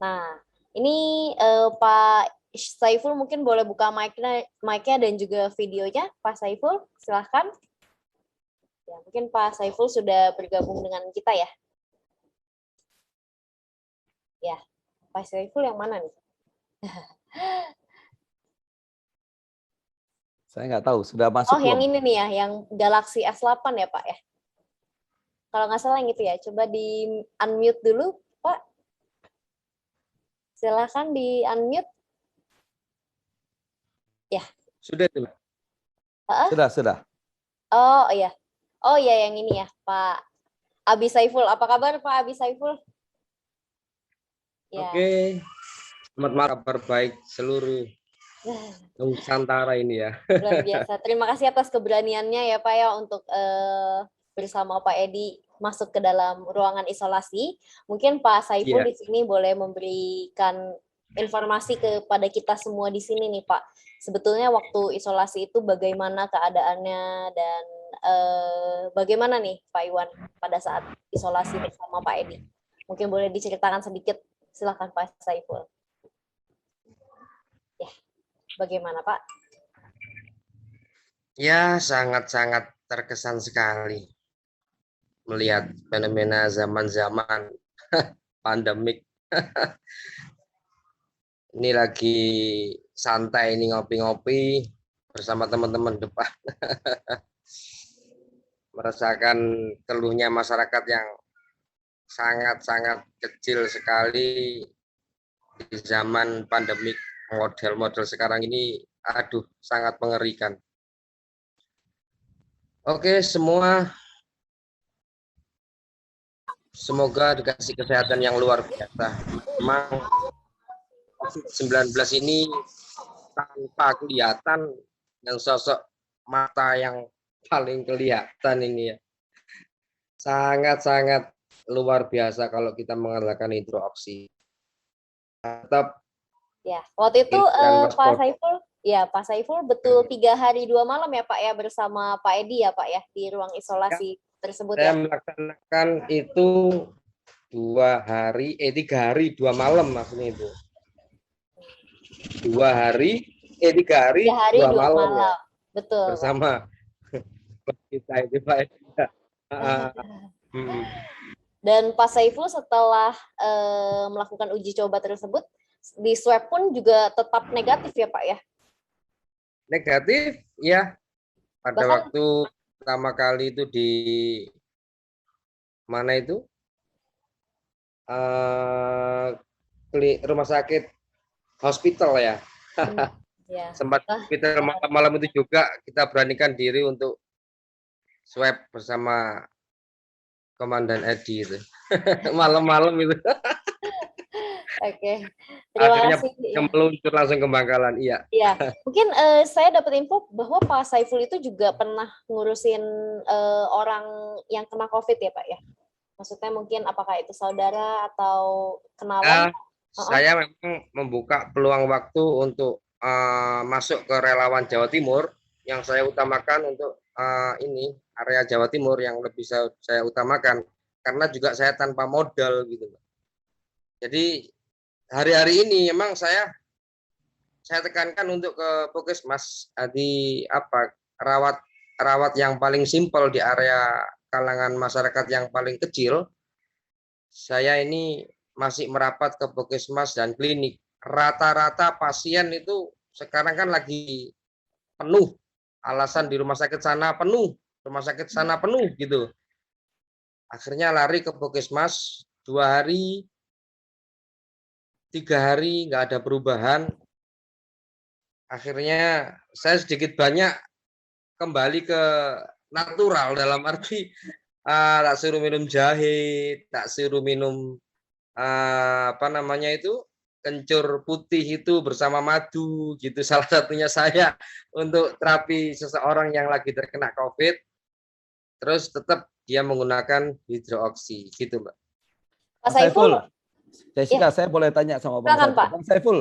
Nah, ini Pak Saiful mungkin boleh buka mic-nya dan juga videonya. Pak Saiful, silahkan. Ya, mungkin Pak Saiful sudah bergabung dengan kita ya. Ya, Pak Saiful yang mana nih? Saya nggak tahu, sudah masuk belum? Yang ini nih ya, yang Galaxy S8 ya Pak ya. Kalau nggak salah yang itu ya, coba di unmute dulu, Pak. Silakan di unmute. Ya. Sudah itu. Sudah. Oh iya. Oh iya yang ini ya, Pak Abi Saiful. Apa kabar Pak Abi Saiful? Ya. Oke. Selamat malam, kabar baik seluruh Nusantara ini ya. Luar biasa. Terima kasih atas keberaniannya ya Pak ya untuk bersama Pak Edi masuk ke dalam ruangan isolasi. Mungkin Pak Saiful di sini boleh memberikan informasi kepada kita semua di sini nih Pak. Sebetulnya waktu isolasi itu bagaimana keadaannya dan bagaimana nih Pak Iwan pada saat isolasi bersama Pak Edi. Mungkin boleh diceritakan sedikit. Silakan Pak Saiful. Ya, bagaimana Pak? Ya, sangat-sangat terkesan sekali melihat fenomena zaman-zaman pandemik. Ini lagi santai ini ngopi-ngopi bersama teman-teman depan. Merasakan keluhnya masyarakat yang sangat-sangat kecil sekali di zaman pandemik. Model-model sekarang ini, aduh, sangat mengerikan. Oke, semua semoga dikasih kesehatan yang luar biasa. Memang COVID-19 ini tanpa kelihatan yang sosok mata yang paling kelihatan ini ya. Sangat-sangat luar biasa kalau kita mengandalkan hidroksi. Tetap ya, waktu itu Pak Saiful betul 3 hari 2 malam ya Pak ya bersama Pak Edi ya Pak ya di ruang isolasi tersebut saya ya. Melaksanakan itu 3 hari 2 malam maksudnya itu. 3 hari 2 malam. Ya. Betul. Bersama kita itu Pak Edi. Dan Pak Saiful setelah melakukan uji coba tersebut di swab pun juga tetap negatif ya Pak ya? Negatif ya. Pada waktu pertama kali itu di mana itu? Rumah sakit hospital ya. Sempat hospital malam itu juga kita beranikan diri untuk swab bersama Komandan Edi itu. Malam-malam itu. Oke, terima kasih. Meluncur langsung ke Bangkalan, iya. Iya, mungkin saya dapat info bahwa Pak Saiful itu juga pernah ngurusin orang yang kena COVID ya Pak ya? Maksudnya mungkin apakah itu saudara atau kenalan? Saya memang membuka peluang waktu untuk masuk ke relawan Jawa Timur, yang saya utamakan untuk ini area Jawa Timur yang lebih saya utamakan, karena juga saya tanpa modal gitu. Jadi hari-hari ini memang saya tekankan untuk ke Puskesmas di rawat yang paling simpel di area kalangan masyarakat yang paling kecil. Saya ini masih merapat ke Puskesmas dan klinik. Rata-rata pasien itu sekarang kan lagi penuh. Alasan di rumah sakit sana penuh, rumah sakit sana penuh gitu. Akhirnya lari ke Puskesmas 2 hari 3 hari nggak ada perubahan. Akhirnya saya sedikit banyak kembali ke natural, dalam arti tak suruh minum jahe, tak suruh minum apa namanya itu, kencur putih itu bersama madu gitu. Salah satunya saya untuk terapi seseorang yang lagi terkena COVID, terus tetap dia menggunakan hidroksi gitu, Mbak. Pak Saiful, Jessica, saya boleh tanya sama Bang silakan, Saiful. Pak. Bang Saiful,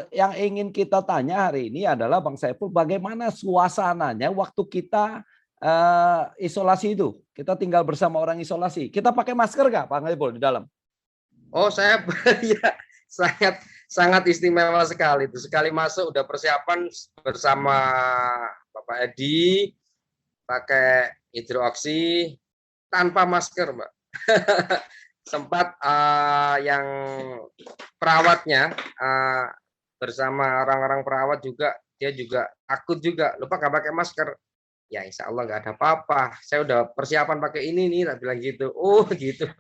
yang ingin kita tanya hari ini adalah Bang Saiful, bagaimana suasananya waktu kita isolasi itu? Kita tinggal bersama orang isolasi. Kita pakai masker nggak, Bang Saiful, di dalam? Oh, saya ya sangat istimewa sekali itu. Sekali masuk udah persiapan bersama Bapak Edi, pakai hidroksi tanpa masker, Mbak. Sempat yang perawatnya bersama orang-orang perawat juga, dia juga takut juga, lupa nggak pakai masker. Ya insya Allah nggak ada apa-apa. Saya udah persiapan pakai ini nih, tak bilang gitu. Oh gitu.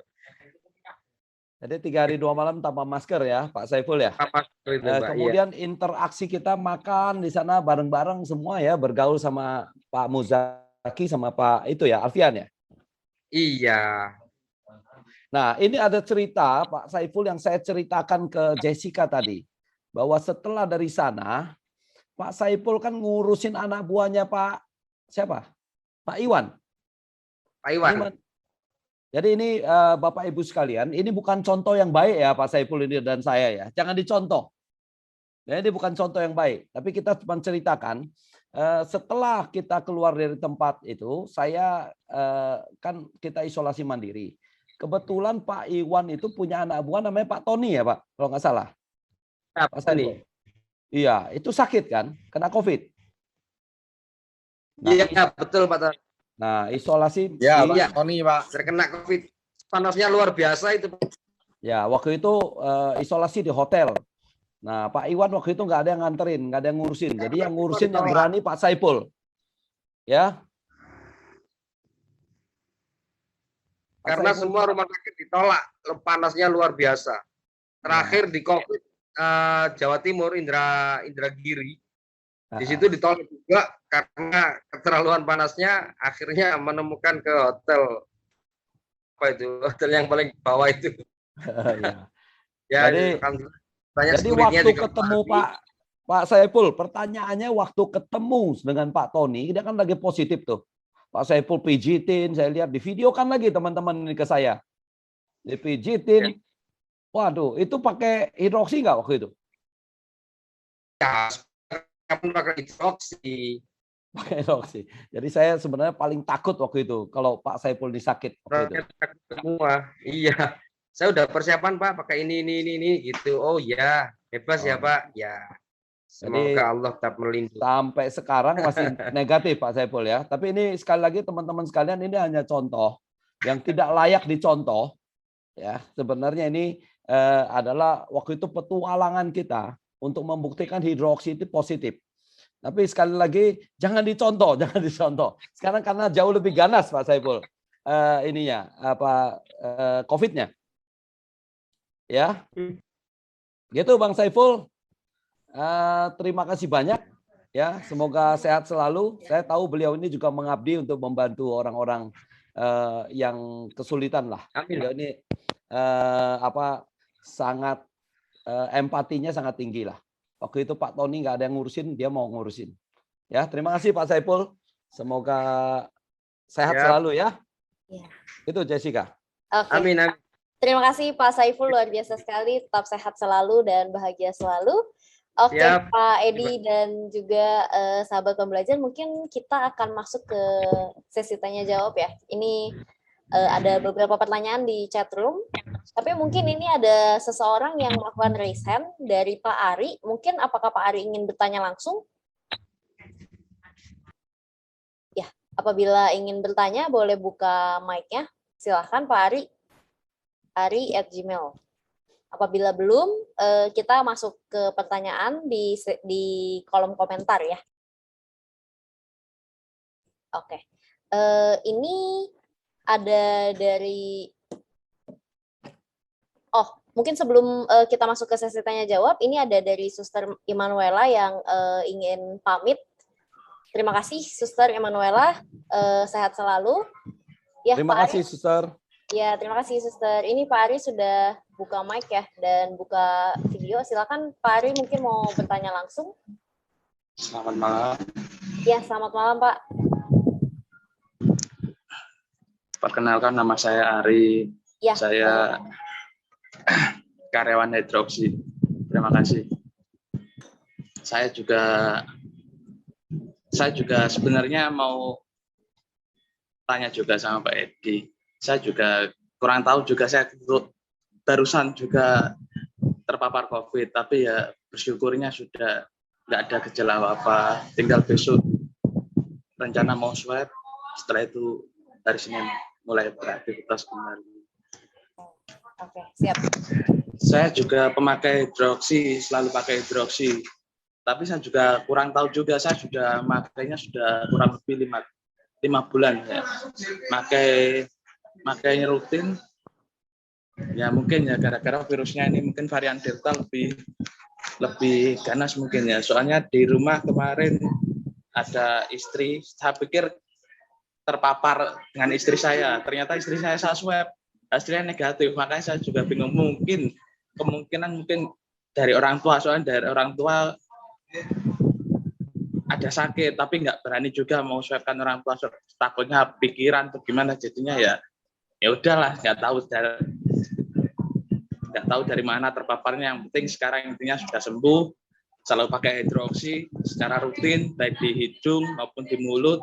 Jadi 3 hari 2 malam tanpa masker ya, Pak Saiful ya. Itu, Mbak, kemudian interaksi kita makan di sana bareng-bareng semua ya, bergaul sama Pak Muzaki sama Pak itu ya, Alfian ya. Iya. Nah, ini ada cerita Pak Saiful yang saya ceritakan ke Jessica tadi, bahwa setelah dari sana Pak Saiful kan ngurusin anak buahnya Pak siapa? Pak Iwan. Pak Iwan. Jadi ini Bapak Ibu sekalian, ini bukan contoh yang baik ya Pak Saiful ini dan saya ya. Jangan dicontoh. Ya, ini bukan contoh yang baik, tapi kita cuma ceritakan setelah kita keluar dari tempat itu, saya kan kita isolasi mandiri. Kebetulan Pak Iwan itu punya anak buah namanya Pak Tony ya Pak, kalau nggak salah. Pak Saiful. Iya, itu sakit kan, kena COVID. Iya, betul Pak. Nah, isolasi ya Pak Tony Pak, terkena COVID, panasnya luar biasa itu. Ya, waktu itu isolasi di hotel. Nah, Pak Iwan waktu itu nggak ada yang nganterin, nggak ada yang ngurusin. Jadi yang ngurusin yang berani Pak Saiful. Ya. Karena semua rumah sakit ditolak, panasnya luar biasa. Terakhir di COVID Jawa Timur, Indragiri, di situ ditolak juga karena keterlaluan panasnya. Akhirnya menemukan ke hotel apa itu, hotel yang paling bawah itu. Ya, jadi waktu ketemu Pak Saiful, pertanyaannya waktu ketemu dengan Pak Tony, dia kan lagi positif tuh. Pak Saiful pijitin, saya lihat di video kan lagi teman-teman ini ke saya. Dipijitin. Waduh, itu pakai hidroksi nggak waktu itu? Ya, pakai hidroksi. Pakai hidroksi. Jadi saya sebenarnya paling takut waktu itu kalau Pak Saiful disakit. Semua, iya. Saya udah persiapan Pak, pakai ini gitu. Oh ya, bebas ya Pak. Ya. Semoga Jadi, Allah tetap melindungi. Sampai sekarang masih negatif Pak Saiful ya. Tapi ini sekali lagi teman-teman sekalian, ini hanya contoh yang tidak layak dicontoh. Ya, sebenarnya ini adalah waktu itu petualangan kita untuk membuktikan hidroksi itu positif. Tapi sekali lagi jangan dicontoh, jangan dicontoh. Sekarang karena jauh lebih ganas Pak Saiful ininya COVID-nya. Ya. Gitu Bang Saiful. Terima kasih banyak ya, semoga sehat selalu. Saya tahu beliau ini juga mengabdi untuk membantu orang-orang yang kesulitan lah. Beliau ini sangat empatinya sangat tinggi lah. Waktu itu Pak Tony nggak ada yang ngurusin, dia mau ngurusin. Ya, terima kasih Pak Saiful. Semoga sehat selalu ya. Itu Jessica. Amin. Terima kasih Pak Saiful, luar biasa sekali. Tetap sehat selalu dan bahagia selalu. Oke, Pak Edi dan juga sahabat pembelajar, mungkin kita akan masuk ke sesi tanya jawab ya. Ini ada beberapa pertanyaan di chat room, tapi mungkin ini ada seseorang yang melakukan raise hand dari Pak Ari. Mungkin apakah Pak Ari ingin bertanya langsung? Ya, apabila ingin bertanya boleh buka mic-nya. Silahkan Pak Ari. Ari@gmail. Apabila belum, kita masuk ke pertanyaan di kolom komentar ya. Oke. Ini ada dari mungkin sebelum kita masuk ke sesi tanya jawab, ini ada dari Suster Emanuela yang ingin pamit. Terima kasih Suster Emanuela, sehat selalu. Ya, Terima Pak kasih, Ari. Suster. Ya, terima kasih Suster. Ini Pak Ari sudah buka mic ya dan buka video. Silakan Pak Ari mungkin mau bertanya langsung. Selamat malam. Ya, selamat malam Pak. Perkenalkan, nama saya Ari. Ya, Saya karyawan Hidroksi. Terima kasih. Saya juga sebenarnya mau tanya juga sama Pak Edi. Saya juga kurang tahu juga, saya barusan juga terpapar COVID, tapi ya bersyukurnya sudah nggak ada gejala apa-apa. Tinggal besok rencana mau swab, setelah itu hari Senin mulai beraktivitas kembali. Oke, siap. Saya juga pemakai hidroksi, selalu pakai hidroksi. Tapi saya juga kurang tahu juga, saya sudah makainya sudah kurang lebih 5 bulan ya. Makainya rutin. Ya mungkin ya gara-gara virusnya ini mungkin varian Delta lebih ganas mungkin ya. Soalnya di rumah kemarin ada istri, saya pikir terpapar dengan istri saya. Ternyata istri saya swab, hasilnya negatif. Makanya saya juga bingung, kemungkinan dari orang tua, soalnya dari orang tua ada sakit tapi nggak berani juga mau swabkan orang tua, takutnya pikiran atau gimana, jadinya ya udahlah, nggak tahu dari mana terpaparnya. Yang penting sekarang intinya sudah sembuh, selalu pakai hidroksi secara rutin baik di hidung maupun di mulut,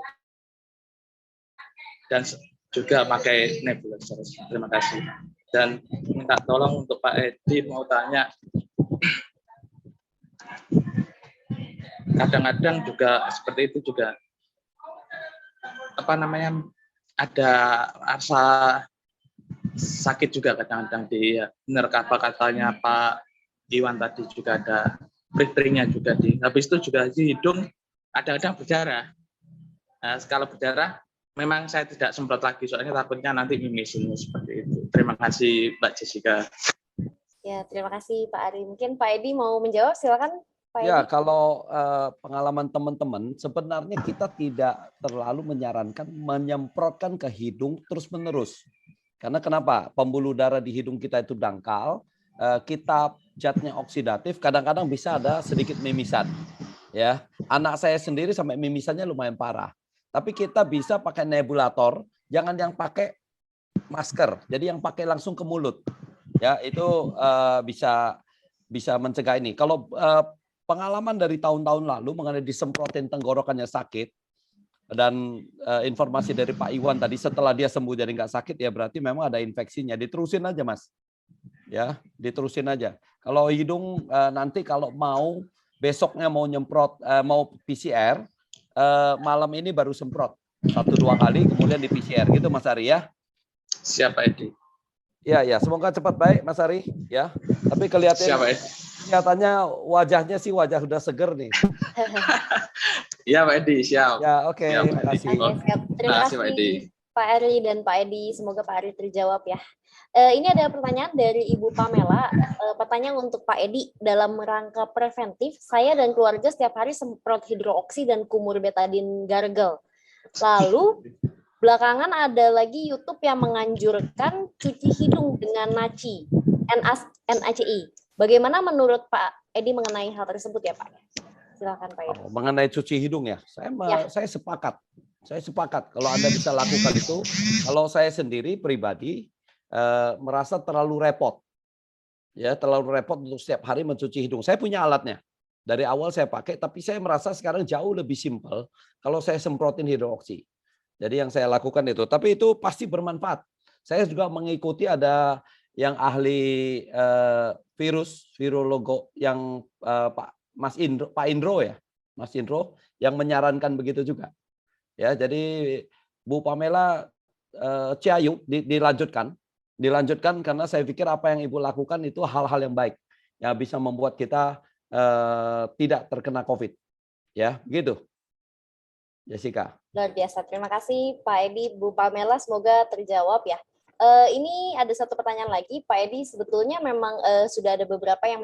dan juga pakai nebulizer. Terima kasih. Dan minta tolong untuk Pak Edi, mau tanya, kadang-kadang juga seperti itu juga ada rasa sakit juga kadang-kadang di benar apa katanya Pak Iwan tadi, juga ada perih-perihnya juga habis itu juga di hidung kadang-kadang berdarah. Nah, kalau berdarah memang saya tidak semprot lagi, soalnya takutnya nanti mimis ini, seperti itu. Terima kasih Mbak Jessica. Ya, terima kasih Pak Ari. Mungkin Pak Edi mau menjawab, silakan Pak Ya, Edi. kalau pengalaman teman-teman, sebenarnya kita tidak terlalu menyarankan menyemprotkan ke hidung terus-menerus. Karena kenapa? Pembuluh darah di hidung kita itu dangkal, kita zatnya oksidatif, kadang-kadang bisa ada sedikit mimisan. Ya, anak saya sendiri sampai mimisannya lumayan parah. Tapi kita bisa pakai nebulator, jangan yang pakai masker. Jadi yang pakai langsung ke mulut. Ya, itu bisa mencegah ini. Kalau pengalaman dari tahun-tahun lalu mengenai disemprotin tenggorokannya sakit, dan informasi dari Pak Iwan tadi setelah dia sembuh jadi nggak sakit, ya berarti memang ada infeksinya. Diterusin aja Mas, ya diterusin aja. Kalau hidung nanti kalau mau besoknya mau nyemprot, mau PCR, malam ini baru semprot 1-2 kali, kemudian di PCR gitu Mas Ari ya. Siapa Edi? Ya, semoga cepat baik Mas Ari ya. Tapi kelihatannya wajahnya sih wajah udah seger nih. Iya Pak Edi, siap. Ya, oke, terima kasih. Siap. Terima kasih Pak Ari dan Pak Edi. Semoga Pak Ari terjawab ya. Ini ada pertanyaan dari Ibu Pamela. Pertanyaan untuk Pak Edi, dalam rangka preventif, saya dan keluarga setiap hari semprot hidrooksi dan kumur betadin gargle. Lalu belakangan ada lagi YouTube yang menganjurkan cuci hidung dengan NaCi. Bagaimana menurut Pak Edi mengenai hal tersebut ya Pak? Silakan Pak Edi. Mengenai cuci hidung ya, saya sepakat. Saya sepakat kalau Anda bisa lakukan itu. Kalau saya sendiri pribadi merasa terlalu repot. Ya, terlalu repot untuk setiap hari mencuci hidung. Saya punya alatnya. Dari awal saya pakai, tapi saya merasa sekarang jauh lebih simpel kalau saya semprotin hidroksi. Jadi yang saya lakukan itu, tapi itu pasti bermanfaat. Saya juga mengikuti ada yang ahli virologo yang Pak Indro ya, Mas Indro yang menyarankan begitu juga. Ya, jadi Bu Pamela Ciayu dilanjutkan karena saya pikir apa yang Ibu lakukan itu hal-hal yang baik yang bisa membuat kita tidak terkena COVID. Ya, begitu. Jessica. Luar biasa. Terima kasih Pak Edi, Bu Pamela. Semoga terjawab ya. Ini ada satu pertanyaan lagi, Pak Edi. Sebetulnya memang sudah ada beberapa yang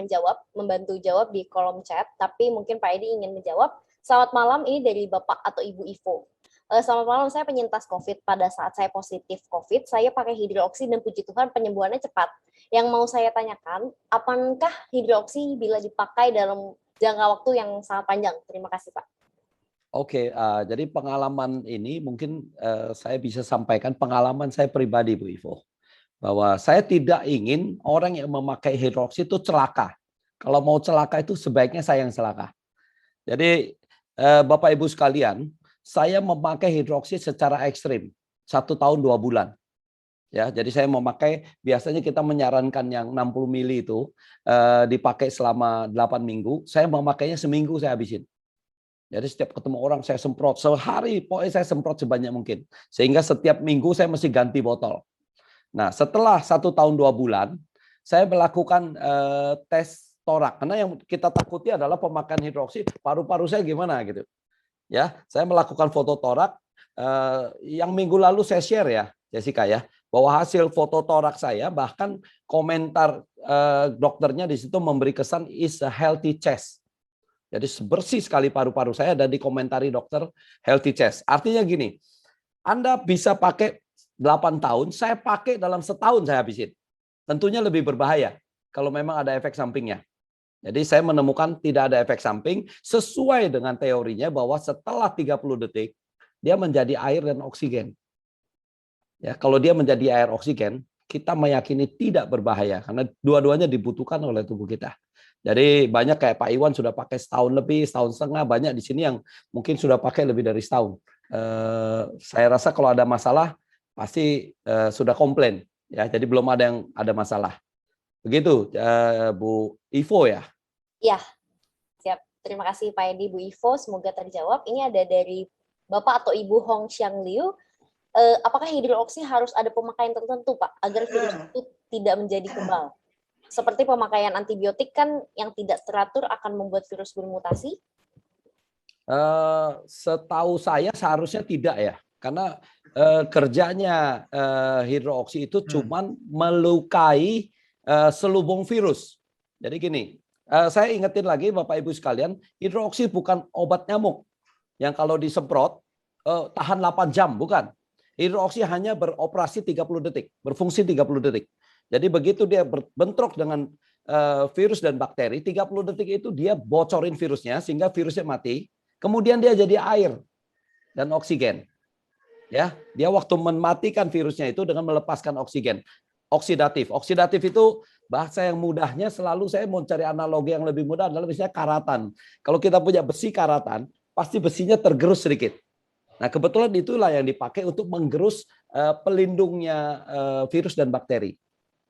membantu jawab di kolom chat, tapi mungkin Pak Edi ingin menjawab. Selamat malam, ini dari Bapak atau Ibu Ivo. Selamat malam, saya penyintas COVID. Pada saat saya positif COVID, saya pakai hidroksi dan puji Tuhan penyembuhannya cepat. Yang mau saya tanyakan, apakah hidroksi bila dipakai dalam jangka waktu yang sangat panjang? Terima kasih, Pak. Oke, jadi pengalaman ini mungkin saya bisa sampaikan pengalaman saya pribadi, Bu Ivo. Bahwa saya tidak ingin orang yang memakai hidroksi itu celaka. Kalau mau celaka itu sebaiknya saya yang celaka. Jadi Bapak Ibu sekalian, saya memakai hidroksi secara ekstrim. 1 tahun 2 bulan. Ya, jadi saya memakai, biasanya kita menyarankan yang 60 mili itu dipakai selama 8 minggu. Saya memakainya seminggu saya habisin. Jadi setiap ketemu orang saya semprot, sehari pokoknya saya semprot sebanyak mungkin. Sehingga setiap minggu saya mesti ganti botol. Nah setelah 1 tahun 2 bulan, saya melakukan tes torak. Karena yang kita takuti adalah pemakaian hidroksi, paru-paru saya gimana gitu. Ya, saya melakukan foto torak, yang minggu lalu saya share ya, Jessica ya, bahwa hasil foto torak saya, bahkan komentar dokternya di situ memberi kesan is a healthy chest. Jadi bersih sekali paru-paru saya dan dikomentari dokter healthy chest. Artinya gini, Anda bisa pakai 8 tahun, saya pakai dalam setahun saya habisin. Tentunya lebih berbahaya kalau memang ada efek sampingnya. Jadi saya menemukan tidak ada efek samping sesuai dengan teorinya bahwa setelah 30 detik dia menjadi air dan oksigen. Ya, kalau dia menjadi air oksigen, kita meyakini tidak berbahaya karena dua-duanya dibutuhkan oleh tubuh kita. Jadi banyak kayak Pak Iwan sudah pakai setahun lebih, setahun setengah, banyak di sini yang mungkin sudah pakai lebih dari setahun. Saya rasa kalau ada masalah pasti sudah komplain, ya. Jadi belum ada yang ada masalah. Begitu, Bu Ivo ya. Iya, siap. Terima kasih Pak Edi, Bu Ivo. Semoga terjawab. Ini ada dari Bapak atau Ibu Hong Xiang Liu. Apakah hidroksi harus ada pemakaian tertentu, Pak, agar virus itu tidak menjadi kebal? Seperti pemakaian antibiotik kan yang tidak teratur akan membuat virus bermutasi? Setahu saya seharusnya tidak ya, karena kerjanya hidroksi itu cuman melukai selubung virus. Jadi gini, saya ingetin lagi Bapak Ibu sekalian, hidroksi bukan obat nyamuk yang kalau disemprot tahan 8 jam, bukan. Hidroksi hanya beroperasi 30 detik, berfungsi 30 detik. Jadi begitu dia berbentrok dengan virus dan bakteri, 30 detik itu dia bocorin virusnya sehingga virusnya mati. Kemudian dia jadi air dan oksigen. Ya, dia waktu mematikan virusnya itu dengan melepaskan oksigen. Oksidatif. Oksidatif itu bahasa yang mudahnya selalu saya mau cari analogi yang lebih mudah adalah misalnya karatan. Kalau kita punya besi karatan, pasti besinya tergerus sedikit. Nah, kebetulan itulah yang dipakai untuk menggerus pelindungnya virus dan bakteri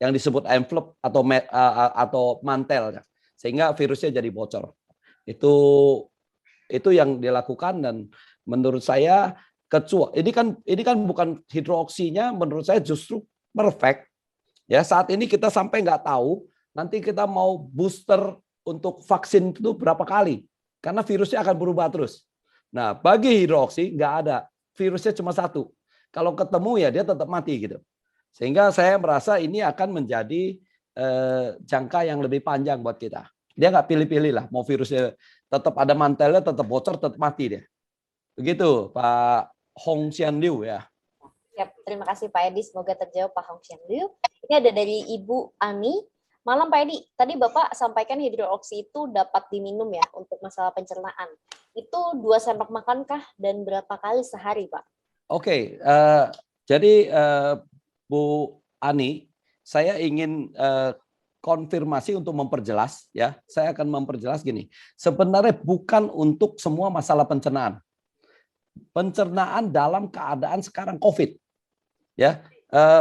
yang disebut envelope atau mantel, sehingga virusnya jadi bocor. Itu yang dilakukan dan menurut saya ini kan bukan hidroksinya, menurut saya justru perfect. Ya, saat ini kita sampai nggak tahu nanti kita mau booster untuk vaksin itu berapa kali karena virusnya akan berubah terus. Nah, bagi hidroksi nggak ada, virusnya cuma satu. Kalau ketemu ya dia tetap mati gitu. Sehingga saya merasa ini akan menjadi jangka yang lebih panjang buat kita. Dia nggak pilih-pilih lah, mau virusnya tetap ada mantelnya, tetap bocor, tetap mati dia. Begitu, Pak Hong Xian Liu ya. Siap, terima kasih Pak Edi, semoga terjawab Pak Hong Xian Liu. Ini ada dari Ibu Ani. Malam Pak Edi, tadi Bapak sampaikan hidroksi itu dapat diminum ya untuk masalah pencernaan. Itu 2 sendok makankah dan berapa kali sehari, Pak? Oke, jadi Bu Ani, saya ingin konfirmasi untuk memperjelas ya. Saya akan memperjelas gini. Sebenarnya bukan untuk semua masalah pencernaan. Pencernaan dalam keadaan sekarang COVID. Ya,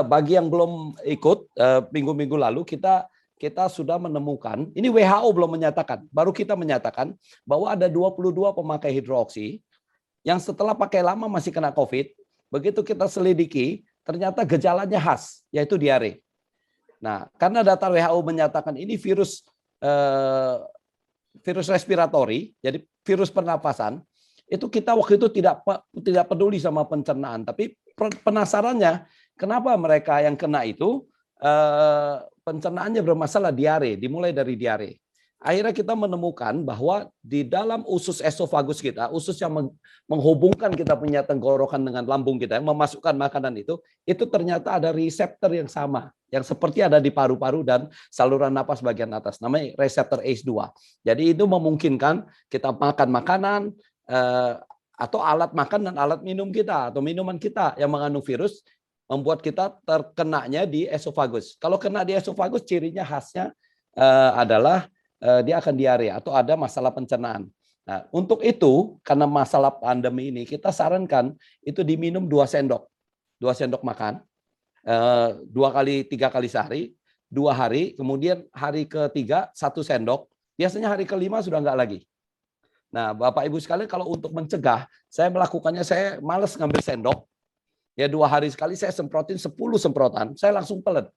bagi yang belum ikut minggu-minggu lalu kita sudah menemukan, ini WHO belum menyatakan, baru kita menyatakan bahwa ada 22 pemakai hidroksi yang setelah pakai lama masih kena COVID. Begitu kita selidiki, ternyata gejalanya khas, yaitu diare. Nah, karena data WHO menyatakan ini virus respiratori, jadi virus pernapasan, itu kita waktu itu tidak peduli sama pencernaan, tapi penasarannya Kenapa mereka yang kena itu pencernaannya bermasalah, diare, dimulai dari diare. Akhirnya kita menemukan bahwa di dalam usus esofagus kita, usus yang menghubungkan kita punya tenggorokan dengan lambung kita, yang memasukkan makanan itu ternyata ada reseptor yang sama, yang seperti ada di paru-paru dan saluran napas bagian atas, namanya reseptor ACE2. Jadi itu memungkinkan kita makan makanan atau alat makan dan alat minum kita atau minuman kita yang mengandung virus, membuat kita terkenanya di esofagus. Kalau kena di esofagus, cirinya khasnya adalah dia akan diare atau ada masalah pencernaan. Nah, untuk itu, karena masalah pandemi ini, kita sarankan itu diminum 2 sendok. 2 sendok makan, 2 kali 3 kali sehari, 2 hari, kemudian hari ketiga 1 sendok, biasanya hari kelima sudah enggak lagi. Nah, Bapak Ibu sekalian, kalau untuk mencegah, saya melakukannya, saya malas ngambil sendok, ya 2 hari sekali saya semprotin 10 semprotan, saya langsung pelet.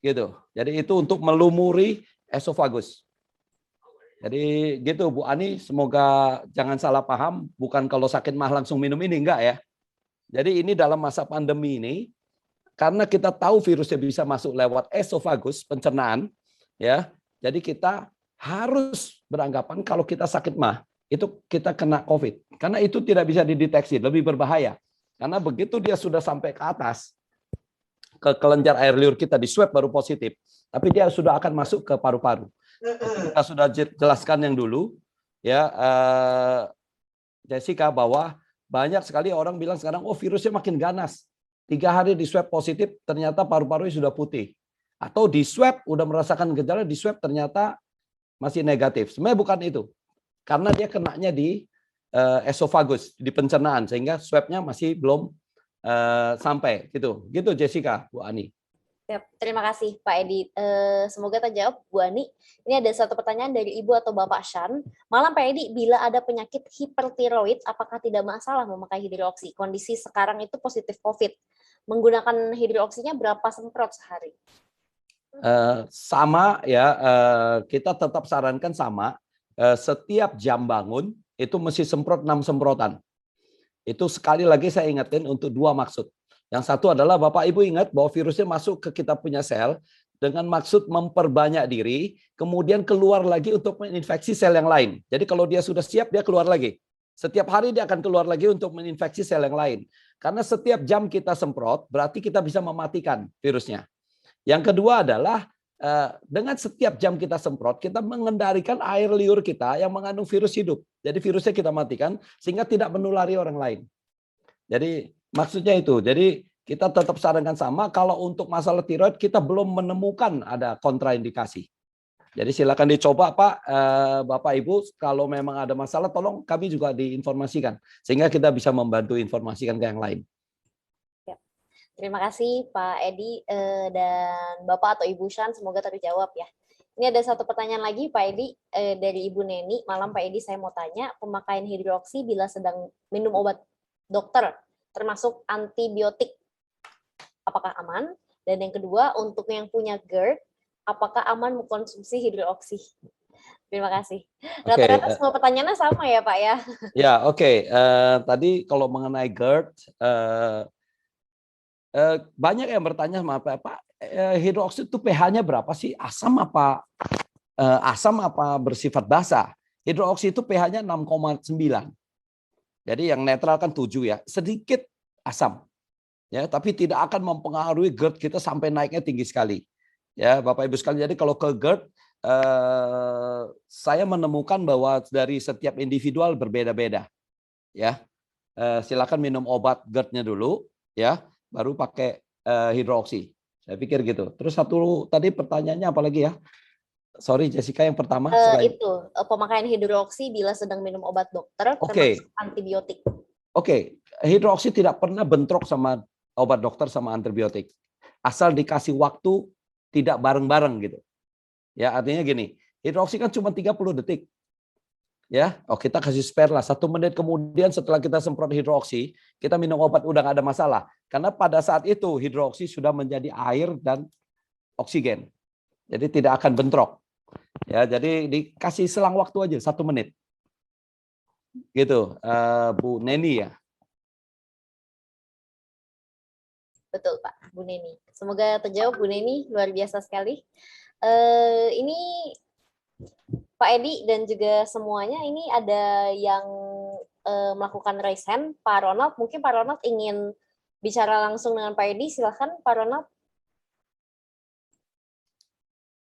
Gitu. Jadi itu untuk melumuri esofagus. Jadi gitu Bu Ani, semoga jangan salah paham, bukan kalau sakit mah langsung minum ini, enggak ya. Jadi ini dalam masa pandemi ini, karena kita tahu virusnya bisa masuk lewat esofagus, pencernaan, ya. Jadi kita harus beranggapan kalau kita sakit mah, itu kita kena COVID. Karena itu tidak bisa dideteksi, lebih berbahaya. Karena begitu dia sudah sampai ke atas, ke kelenjar air liur kita, di swab baru positif, tapi dia sudah akan masuk ke paru-paru. Kita sudah jelaskan yang dulu, ya Jessica, bahwa banyak sekali orang bilang sekarang, oh virusnya makin ganas. 3 hari di swab positif, ternyata paru-parunya sudah putih. Atau di swab, udah merasakan gejala, di swab ternyata masih negatif. Sebenarnya bukan itu. Karena dia kenanya di esofagus, di pencernaan, sehingga swabnya masih belum sampai. Gitu Jessica, Bu Ani. Terima kasih Pak Edi. Semoga terjawab Bu Ani. Ini ada satu pertanyaan dari Ibu atau Bapak Shan. Malam Pak Edi, bila ada penyakit hipertiroid, apakah tidak masalah memakai hidroksi? Kondisi sekarang itu positif COVID. Menggunakan hidroksinya berapa semprot sehari? Sama ya, kita tetap sarankan sama. Setiap jam bangun itu mesti semprot 6 semprotan. Itu sekali lagi saya ingatin untuk 2 maksud. Yang satu adalah Bapak Ibu ingat bahwa virusnya masuk ke kita punya sel dengan maksud memperbanyak diri, kemudian keluar lagi untuk menginfeksi sel yang lain. Jadi kalau dia sudah siap, dia keluar lagi. Setiap hari dia akan keluar lagi untuk menginfeksi sel yang lain. Karena setiap jam kita semprot, berarti kita bisa mematikan virusnya. Yang kedua adalah dengan setiap jam kita semprot, kita mengendalikan air liur kita yang mengandung virus hidup. Jadi virusnya kita matikan sehingga tidak menulari orang lain. Jadi maksudnya itu. Jadi kita tetap sarankan sama. Kalau untuk masalah tiroid kita belum menemukan ada kontraindikasi. Jadi silakan dicoba Pak, Bapak Ibu. Kalau memang ada masalah, tolong kami juga diinformasikan sehingga kita bisa membantu informasikan ke yang lain. Terima kasih Pak Edi dan Bapak atau Ibu Shan, semoga terjawab ya. Ini ada satu pertanyaan lagi Pak Edi dari Ibu Neni. Malam Pak Edi, saya mau tanya, pemakaian hidroksi bila sedang minum obat dokter termasuk antibiotik, apakah aman? Dan yang kedua, untuk yang punya GERD, apakah aman mengkonsumsi hidroksi? Terima kasih. Rata-rata semua pertanyaannya sama ya Pak ya? Ya, oke. Tadi kalau mengenai GERD, banyak yang bertanya sama Pak, hidroksi itu pH-nya berapa sih? Asam apa bersifat basa? Hidroksi itu pH-nya 6,9. Jadi yang netral kan 7 ya, sedikit asam. Ya, tapi tidak akan mempengaruhi GERD kita sampai naiknya tinggi sekali. Ya, Bapak Ibu sekalian, jadi kalau ke GERD saya menemukan bahwa dari setiap individual berbeda-beda. Ya. Silakan minum obat GERD-nya dulu ya, baru pakai hidroksi. Saya pikir gitu. Terus satu tadi pertanyaannya apa lagi ya? Sorry Jessica, yang pertama itu pemakaian hidroksi bila sedang minum obat dokter termasuk antibiotik. Oke, hidroksi tidak pernah bentrok sama obat dokter sama antibiotik. Asal dikasih waktu tidak bareng-bareng gitu. Ya, artinya gini, hidroksi kan cuma 30 detik. Ya, kita kasih spare lah 1 menit kemudian setelah kita semprot hidroksi, kita minum obat udah nggak ada masalah. Karena pada saat itu hidroksi sudah menjadi air dan oksigen. Jadi tidak akan bentrok. Ya, jadi dikasih selang waktu aja 1 menit. Gitu, Bu Neni ya. Betul Pak, Bu Neni. Semoga terjawab Bu Neni, luar biasa sekali. Ini Pak Edi dan juga semuanya ini ada yang melakukan raise hand. Pak Ronald, mungkin Pak Ronald ingin bicara langsung dengan Pak Edi, silakan Pak Ronald.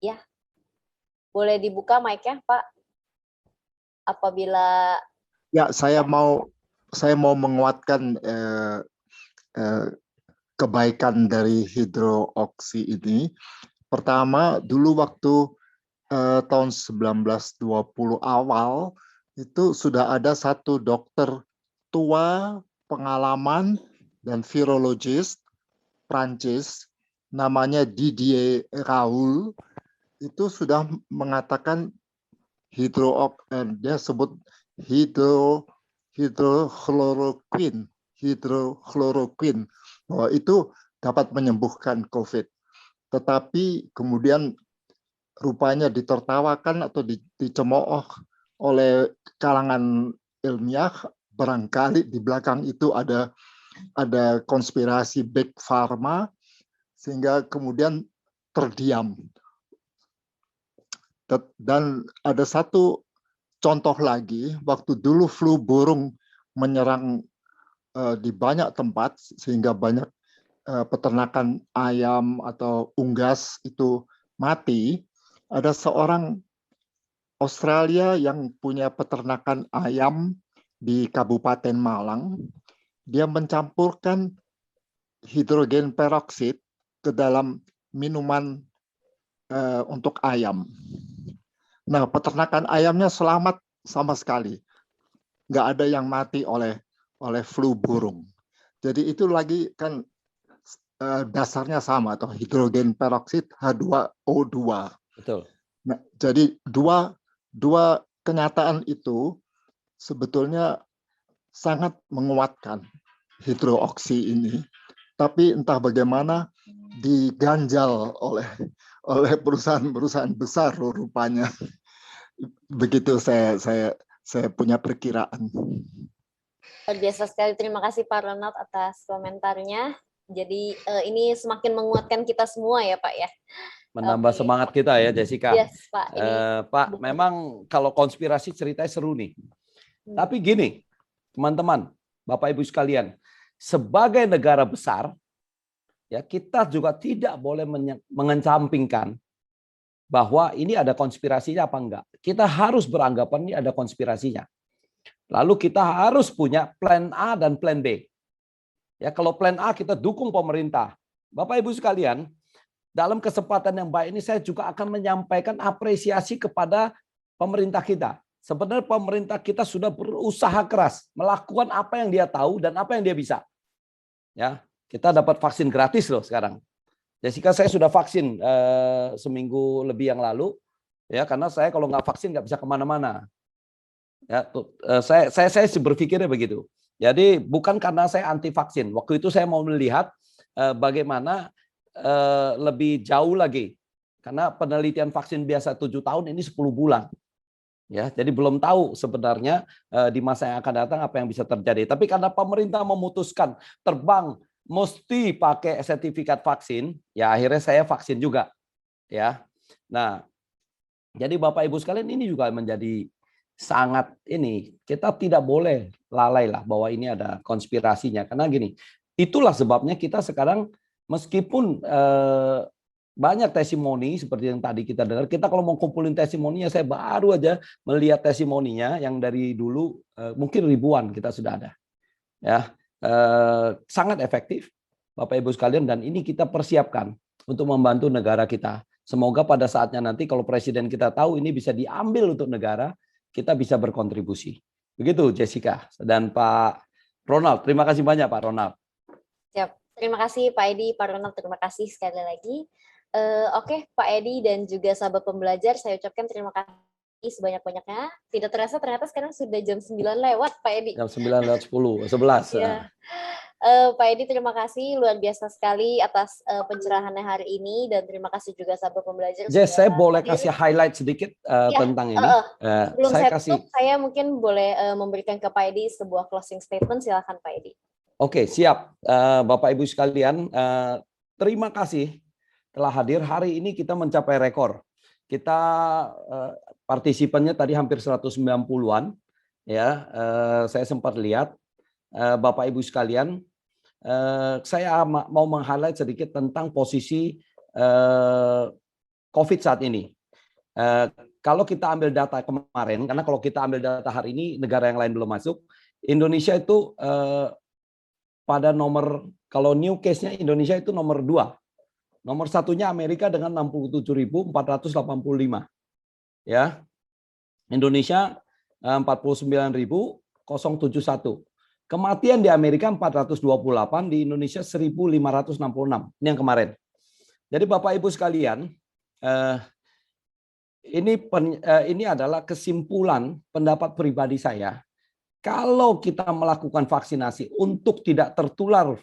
Ya, boleh dibuka mic-nya Pak. Apabila ya saya mau menguatkan kebaikan dari hidroksi ini. Pertama, dulu waktu tahun 1920 awal itu sudah ada satu dokter tua pengalaman dan virologis Prancis namanya Didier Raoult, itu sudah mengatakan dia sebut hidrochloroquine bahwa itu dapat menyembuhkan COVID. Tetapi kemudian rupanya ditertawakan atau dicemooh oleh kalangan ilmiah, barangkali di belakang itu ada konspirasi big pharma, sehingga kemudian terdiam. Dan ada satu contoh lagi, waktu dulu flu burung menyerang di banyak tempat, sehingga banyak peternakan ayam atau unggas itu mati. Ada seorang Australia yang punya peternakan ayam di Kabupaten Malang. Dia mencampurkan hidrogen peroksid ke dalam minuman untuk ayam. Nah, peternakan ayamnya selamat sama sekali. Nggak ada yang mati oleh flu burung. Jadi itu lagi kan dasarnya sama, atau hidrogen peroksid H2O2. Betul. Nah, jadi dua kenyataan itu sebetulnya sangat menguatkan hidroksi ini. Tapi entah bagaimana diganjal oleh perusahaan-perusahaan besar rupanya. Begitu saya punya perkiraan. Luar biasa sekali, terima kasih Pak Ronald atas komentarnya. Jadi ini semakin menguatkan kita semua ya Pak ya. Menambah semangat kita ya Jessica. Yes Pak. Pak, memang kalau konspirasi ceritanya seru nih. Tapi gini, teman-teman, Bapak Ibu sekalian, sebagai negara besar, ya kita juga tidak boleh mengecampingkan bahwa ini ada konspirasinya apa enggak. Kita harus beranggapan ini ada konspirasinya. Lalu kita harus punya plan A dan plan B. Ya, kalau plan A kita dukung pemerintah. Bapak Ibu sekalian, dalam kesempatan yang baik ini saya juga akan menyampaikan apresiasi kepada pemerintah kita. Sebenarnya pemerintah kita sudah berusaha keras melakukan apa yang dia tahu dan apa yang dia bisa. Ya, kita dapat vaksin gratis loh sekarang. Jessica, saya sudah vaksin seminggu lebih yang lalu, ya karena saya kalau nggak vaksin nggak bisa kemana-mana. Ya, saya berpikirnya begitu. Jadi bukan karena saya anti vaksin. Waktu itu saya mau melihat bagaimana lebih jauh lagi, karena penelitian vaksin biasa 7 tahun, ini 10 bulan. Ya, jadi belum tahu sebenarnya di masa yang akan datang apa yang bisa terjadi. Tapi karena pemerintah memutuskan terbang mesti pakai sertifikat vaksin, ya akhirnya saya vaksin juga. Ya, nah, jadi Bapak Ibu sekalian ini juga menjadi sangat ini, kita tidak boleh lalai lah bahwa ini ada konspirasinya. Karena gini, itulah sebabnya kita sekarang meskipun banyak testimoni seperti yang tadi kita dengar, kita kalau mau kumpulin testimoninya, saya baru aja melihat testimoninya yang dari dulu mungkin ribuan kita sudah ada. Ya, sangat efektif Bapak Ibu sekalian, dan ini kita persiapkan untuk membantu negara kita. Semoga pada saatnya nanti kalau presiden kita tahu ini bisa diambil untuk negara, kita bisa berkontribusi. Begitu Jessica dan Pak Ronald. Terima kasih banyak Pak Ronald. Siap. Terima kasih Pak Edi, Pak Ronald, terima kasih sekali lagi. Oke, Pak Edi dan juga sahabat pembelajar, saya ucapkan terima kasih sebanyak-banyaknya. Tidak terasa ternyata sekarang sudah jam 9 lewat, Pak Edi. Jam 9 lewat 10, 11. Ya. Pak Edi, terima kasih luar biasa sekali atas pencerahannya hari ini, dan terima kasih juga sahabat pembelajar. Jess, saya boleh kasih highlight sedikit tentang ini. Sebelum saya tutup, saya mungkin boleh memberikan ke Pak Edi sebuah closing statement. Silakan Pak Edi. Oke, siap. Bapak Ibu sekalian, terima kasih telah hadir. Hari ini kita mencapai rekor. Kita partisipannya tadi hampir 190-an. Ya, saya sempat lihat. Bapak Ibu sekalian, saya mau meng-highlight sedikit tentang posisi COVID saat ini. Kalau kita ambil data kemarin, karena kalau kita ambil data hari ini, negara yang lain belum masuk, Indonesia itu pada nomor, kalau new case-nya Indonesia itu nomor 2. Nomor satunya Amerika dengan 67.485. Ya. Indonesia 49.071. Kematian di Amerika 428, di Indonesia 1.566. Ini yang kemarin. Jadi Bapak Ibu sekalian, ini adalah kesimpulan pendapat pribadi saya. Kalau kita melakukan vaksinasi untuk tidak tertular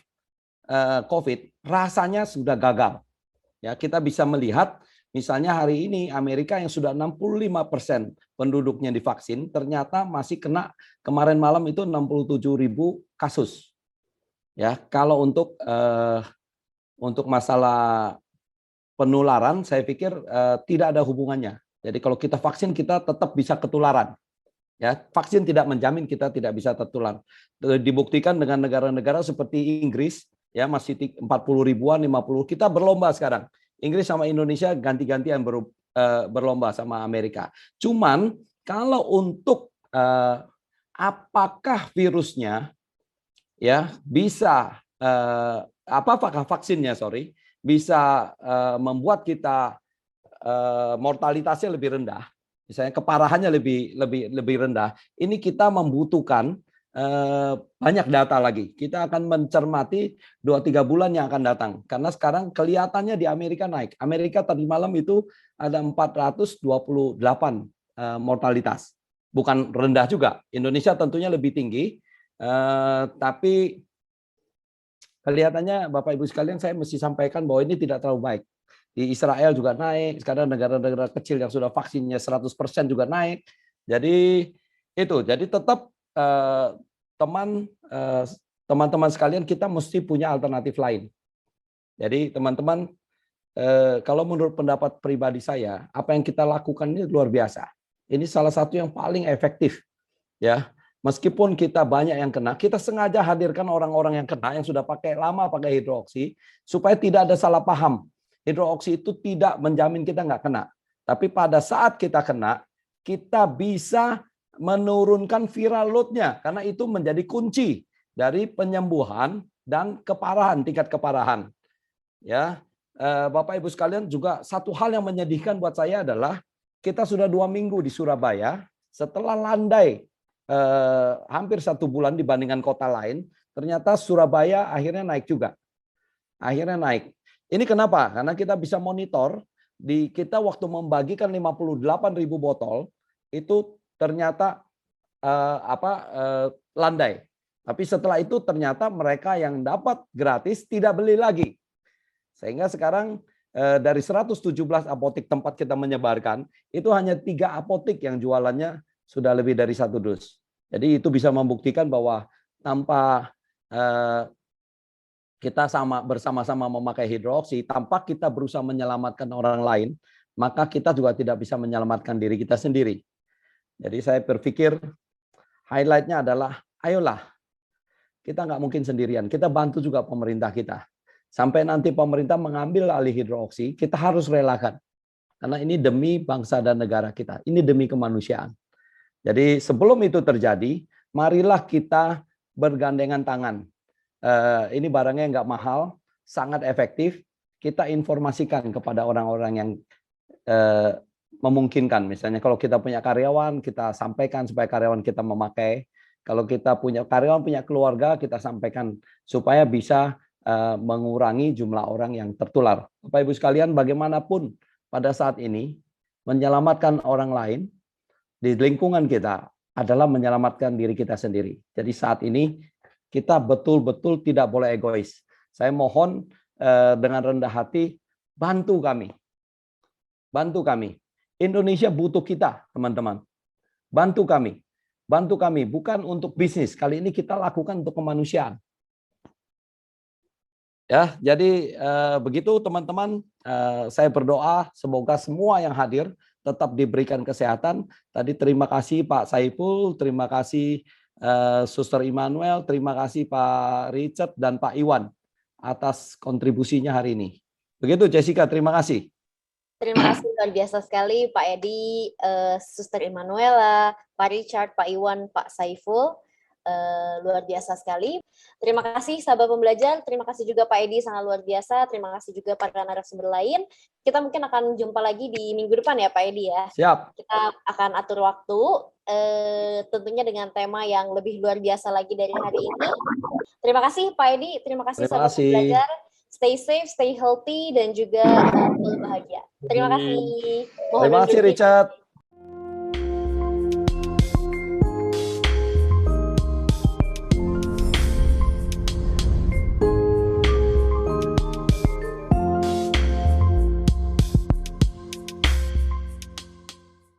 COVID, rasanya sudah gagal. Ya, kita bisa melihat misalnya hari ini Amerika yang sudah 65% penduduknya divaksin, ternyata masih kena kemarin malam itu 67.000 kasus. Ya, kalau untuk masalah penularan, saya pikir tidak ada hubungannya. Jadi kalau kita vaksin, kita tetap bisa ketularan. Ya, vaksin tidak menjamin kita tidak bisa tertular. Dibuktikan dengan negara-negara seperti Inggris, ya masih 40 ribuan, 50. Kita berlomba sekarang. Inggris sama Indonesia ganti-gantian berlomba sama Amerika. Cuman kalau untuk apakah virusnya ya bisa apakah vaksinnya bisa membuat kita mortalitasnya lebih rendah. Misalnya keparahannya lebih rendah, ini kita membutuhkan banyak data lagi. Kita akan mencermati 2-3 bulan yang akan datang. Karena sekarang kelihatannya di Amerika naik. Amerika tadi malam itu ada 428 mortalitas. Bukan rendah juga. Indonesia tentunya lebih tinggi. Tapi kelihatannya Bapak Ibu sekalian saya mesti sampaikan bahwa ini tidak terlalu baik. Di Israel juga naik, sekarang negara-negara kecil yang sudah vaksinnya 100% juga naik. Jadi itu, jadi tetap teman-teman sekalian kita mesti punya alternatif lain. Jadi teman-teman, kalau menurut pendapat pribadi saya, apa yang kita lakukan ini luar biasa. Ini salah satu yang paling efektif, ya. Meskipun kita banyak yang kena, kita sengaja hadirkan orang-orang yang kena yang sudah lama pakai hidroksi supaya tidak ada salah paham. Hidroksi itu tidak menjamin kita nggak kena. Tapi pada saat kita kena, kita bisa menurunkan viral load-nya. Karena itu menjadi kunci dari penyembuhan dan keparahan, tingkat keparahan. Ya, Bapak Ibu sekalian, juga satu hal yang menyedihkan buat saya adalah kita sudah 2 minggu di Surabaya, setelah landai hampir 1 bulan dibandingkan kota lain, ternyata Surabaya akhirnya naik juga. Akhirnya naik. Ini kenapa? Karena kita bisa monitor, kita waktu membagikan 58.000 botol, itu ternyata landai. Tapi setelah itu ternyata mereka yang dapat gratis tidak beli lagi. Sehingga sekarang dari 117 apotik tempat kita menyebarkan, itu hanya 3 apotik yang jualannya sudah lebih dari 1 dus. Jadi itu bisa membuktikan bahwa tanpa kita bersama-sama memakai hidroksi, tanpa kita berusaha menyelamatkan orang lain, maka kita juga tidak bisa menyelamatkan diri kita sendiri. Jadi saya berpikir highlight-nya adalah, ayolah, kita nggak mungkin sendirian, kita bantu juga pemerintah kita. Sampai nanti pemerintah mengambil alih hidroksi, kita harus relakan. Karena ini demi bangsa dan negara kita, ini demi kemanusiaan. Jadi sebelum itu terjadi, marilah kita bergandengan tangan. Ini barangnya nggak mahal, sangat efektif. Kita informasikan kepada orang-orang yang memungkinkan. Misalnya kalau kita punya karyawan, kita sampaikan supaya karyawan kita memakai. Kalau kita punya karyawan, punya keluarga, kita sampaikan supaya bisa mengurangi jumlah orang yang tertular. Bapak Ibu sekalian, bagaimanapun pada saat ini menyelamatkan orang lain di lingkungan kita adalah menyelamatkan diri kita sendiri. Jadi saat ini kita betul-betul tidak boleh egois. Saya mohon dengan rendah hati, bantu kami. Bantu kami. Indonesia butuh kita, teman-teman. Bantu kami. Bantu kami, bukan untuk bisnis. Kali ini kita lakukan untuk kemanusiaan. Ya, jadi begitu teman-teman. Saya berdoa semoga semua yang hadir tetap diberikan kesehatan. Tadi terima kasih Pak Saiful, terima kasih Suster Immanuel, terima kasih Pak Richard dan Pak Iwan atas kontribusinya hari ini. Begitu Jessica, terima kasih. Terima kasih luar biasa sekali Pak Edi, Suster Immanuela, Pak Richard, Pak Iwan, Pak Saiful. Luar biasa sekali. Terima kasih sahabat pembelajar, terima kasih juga Pak Edi, sangat luar biasa. Terima kasih juga para narasumber lain. Kita mungkin akan jumpa lagi di minggu depan ya Pak Edi ya. Siap. Kita akan atur waktu, tentunya dengan tema yang lebih luar biasa lagi dari hari ini. Terima kasih Pak Edi, terima kasih sahabat pembelajar. Stay safe, stay healthy, dan juga bahagia. Terima kasih. Terima kasih Richard.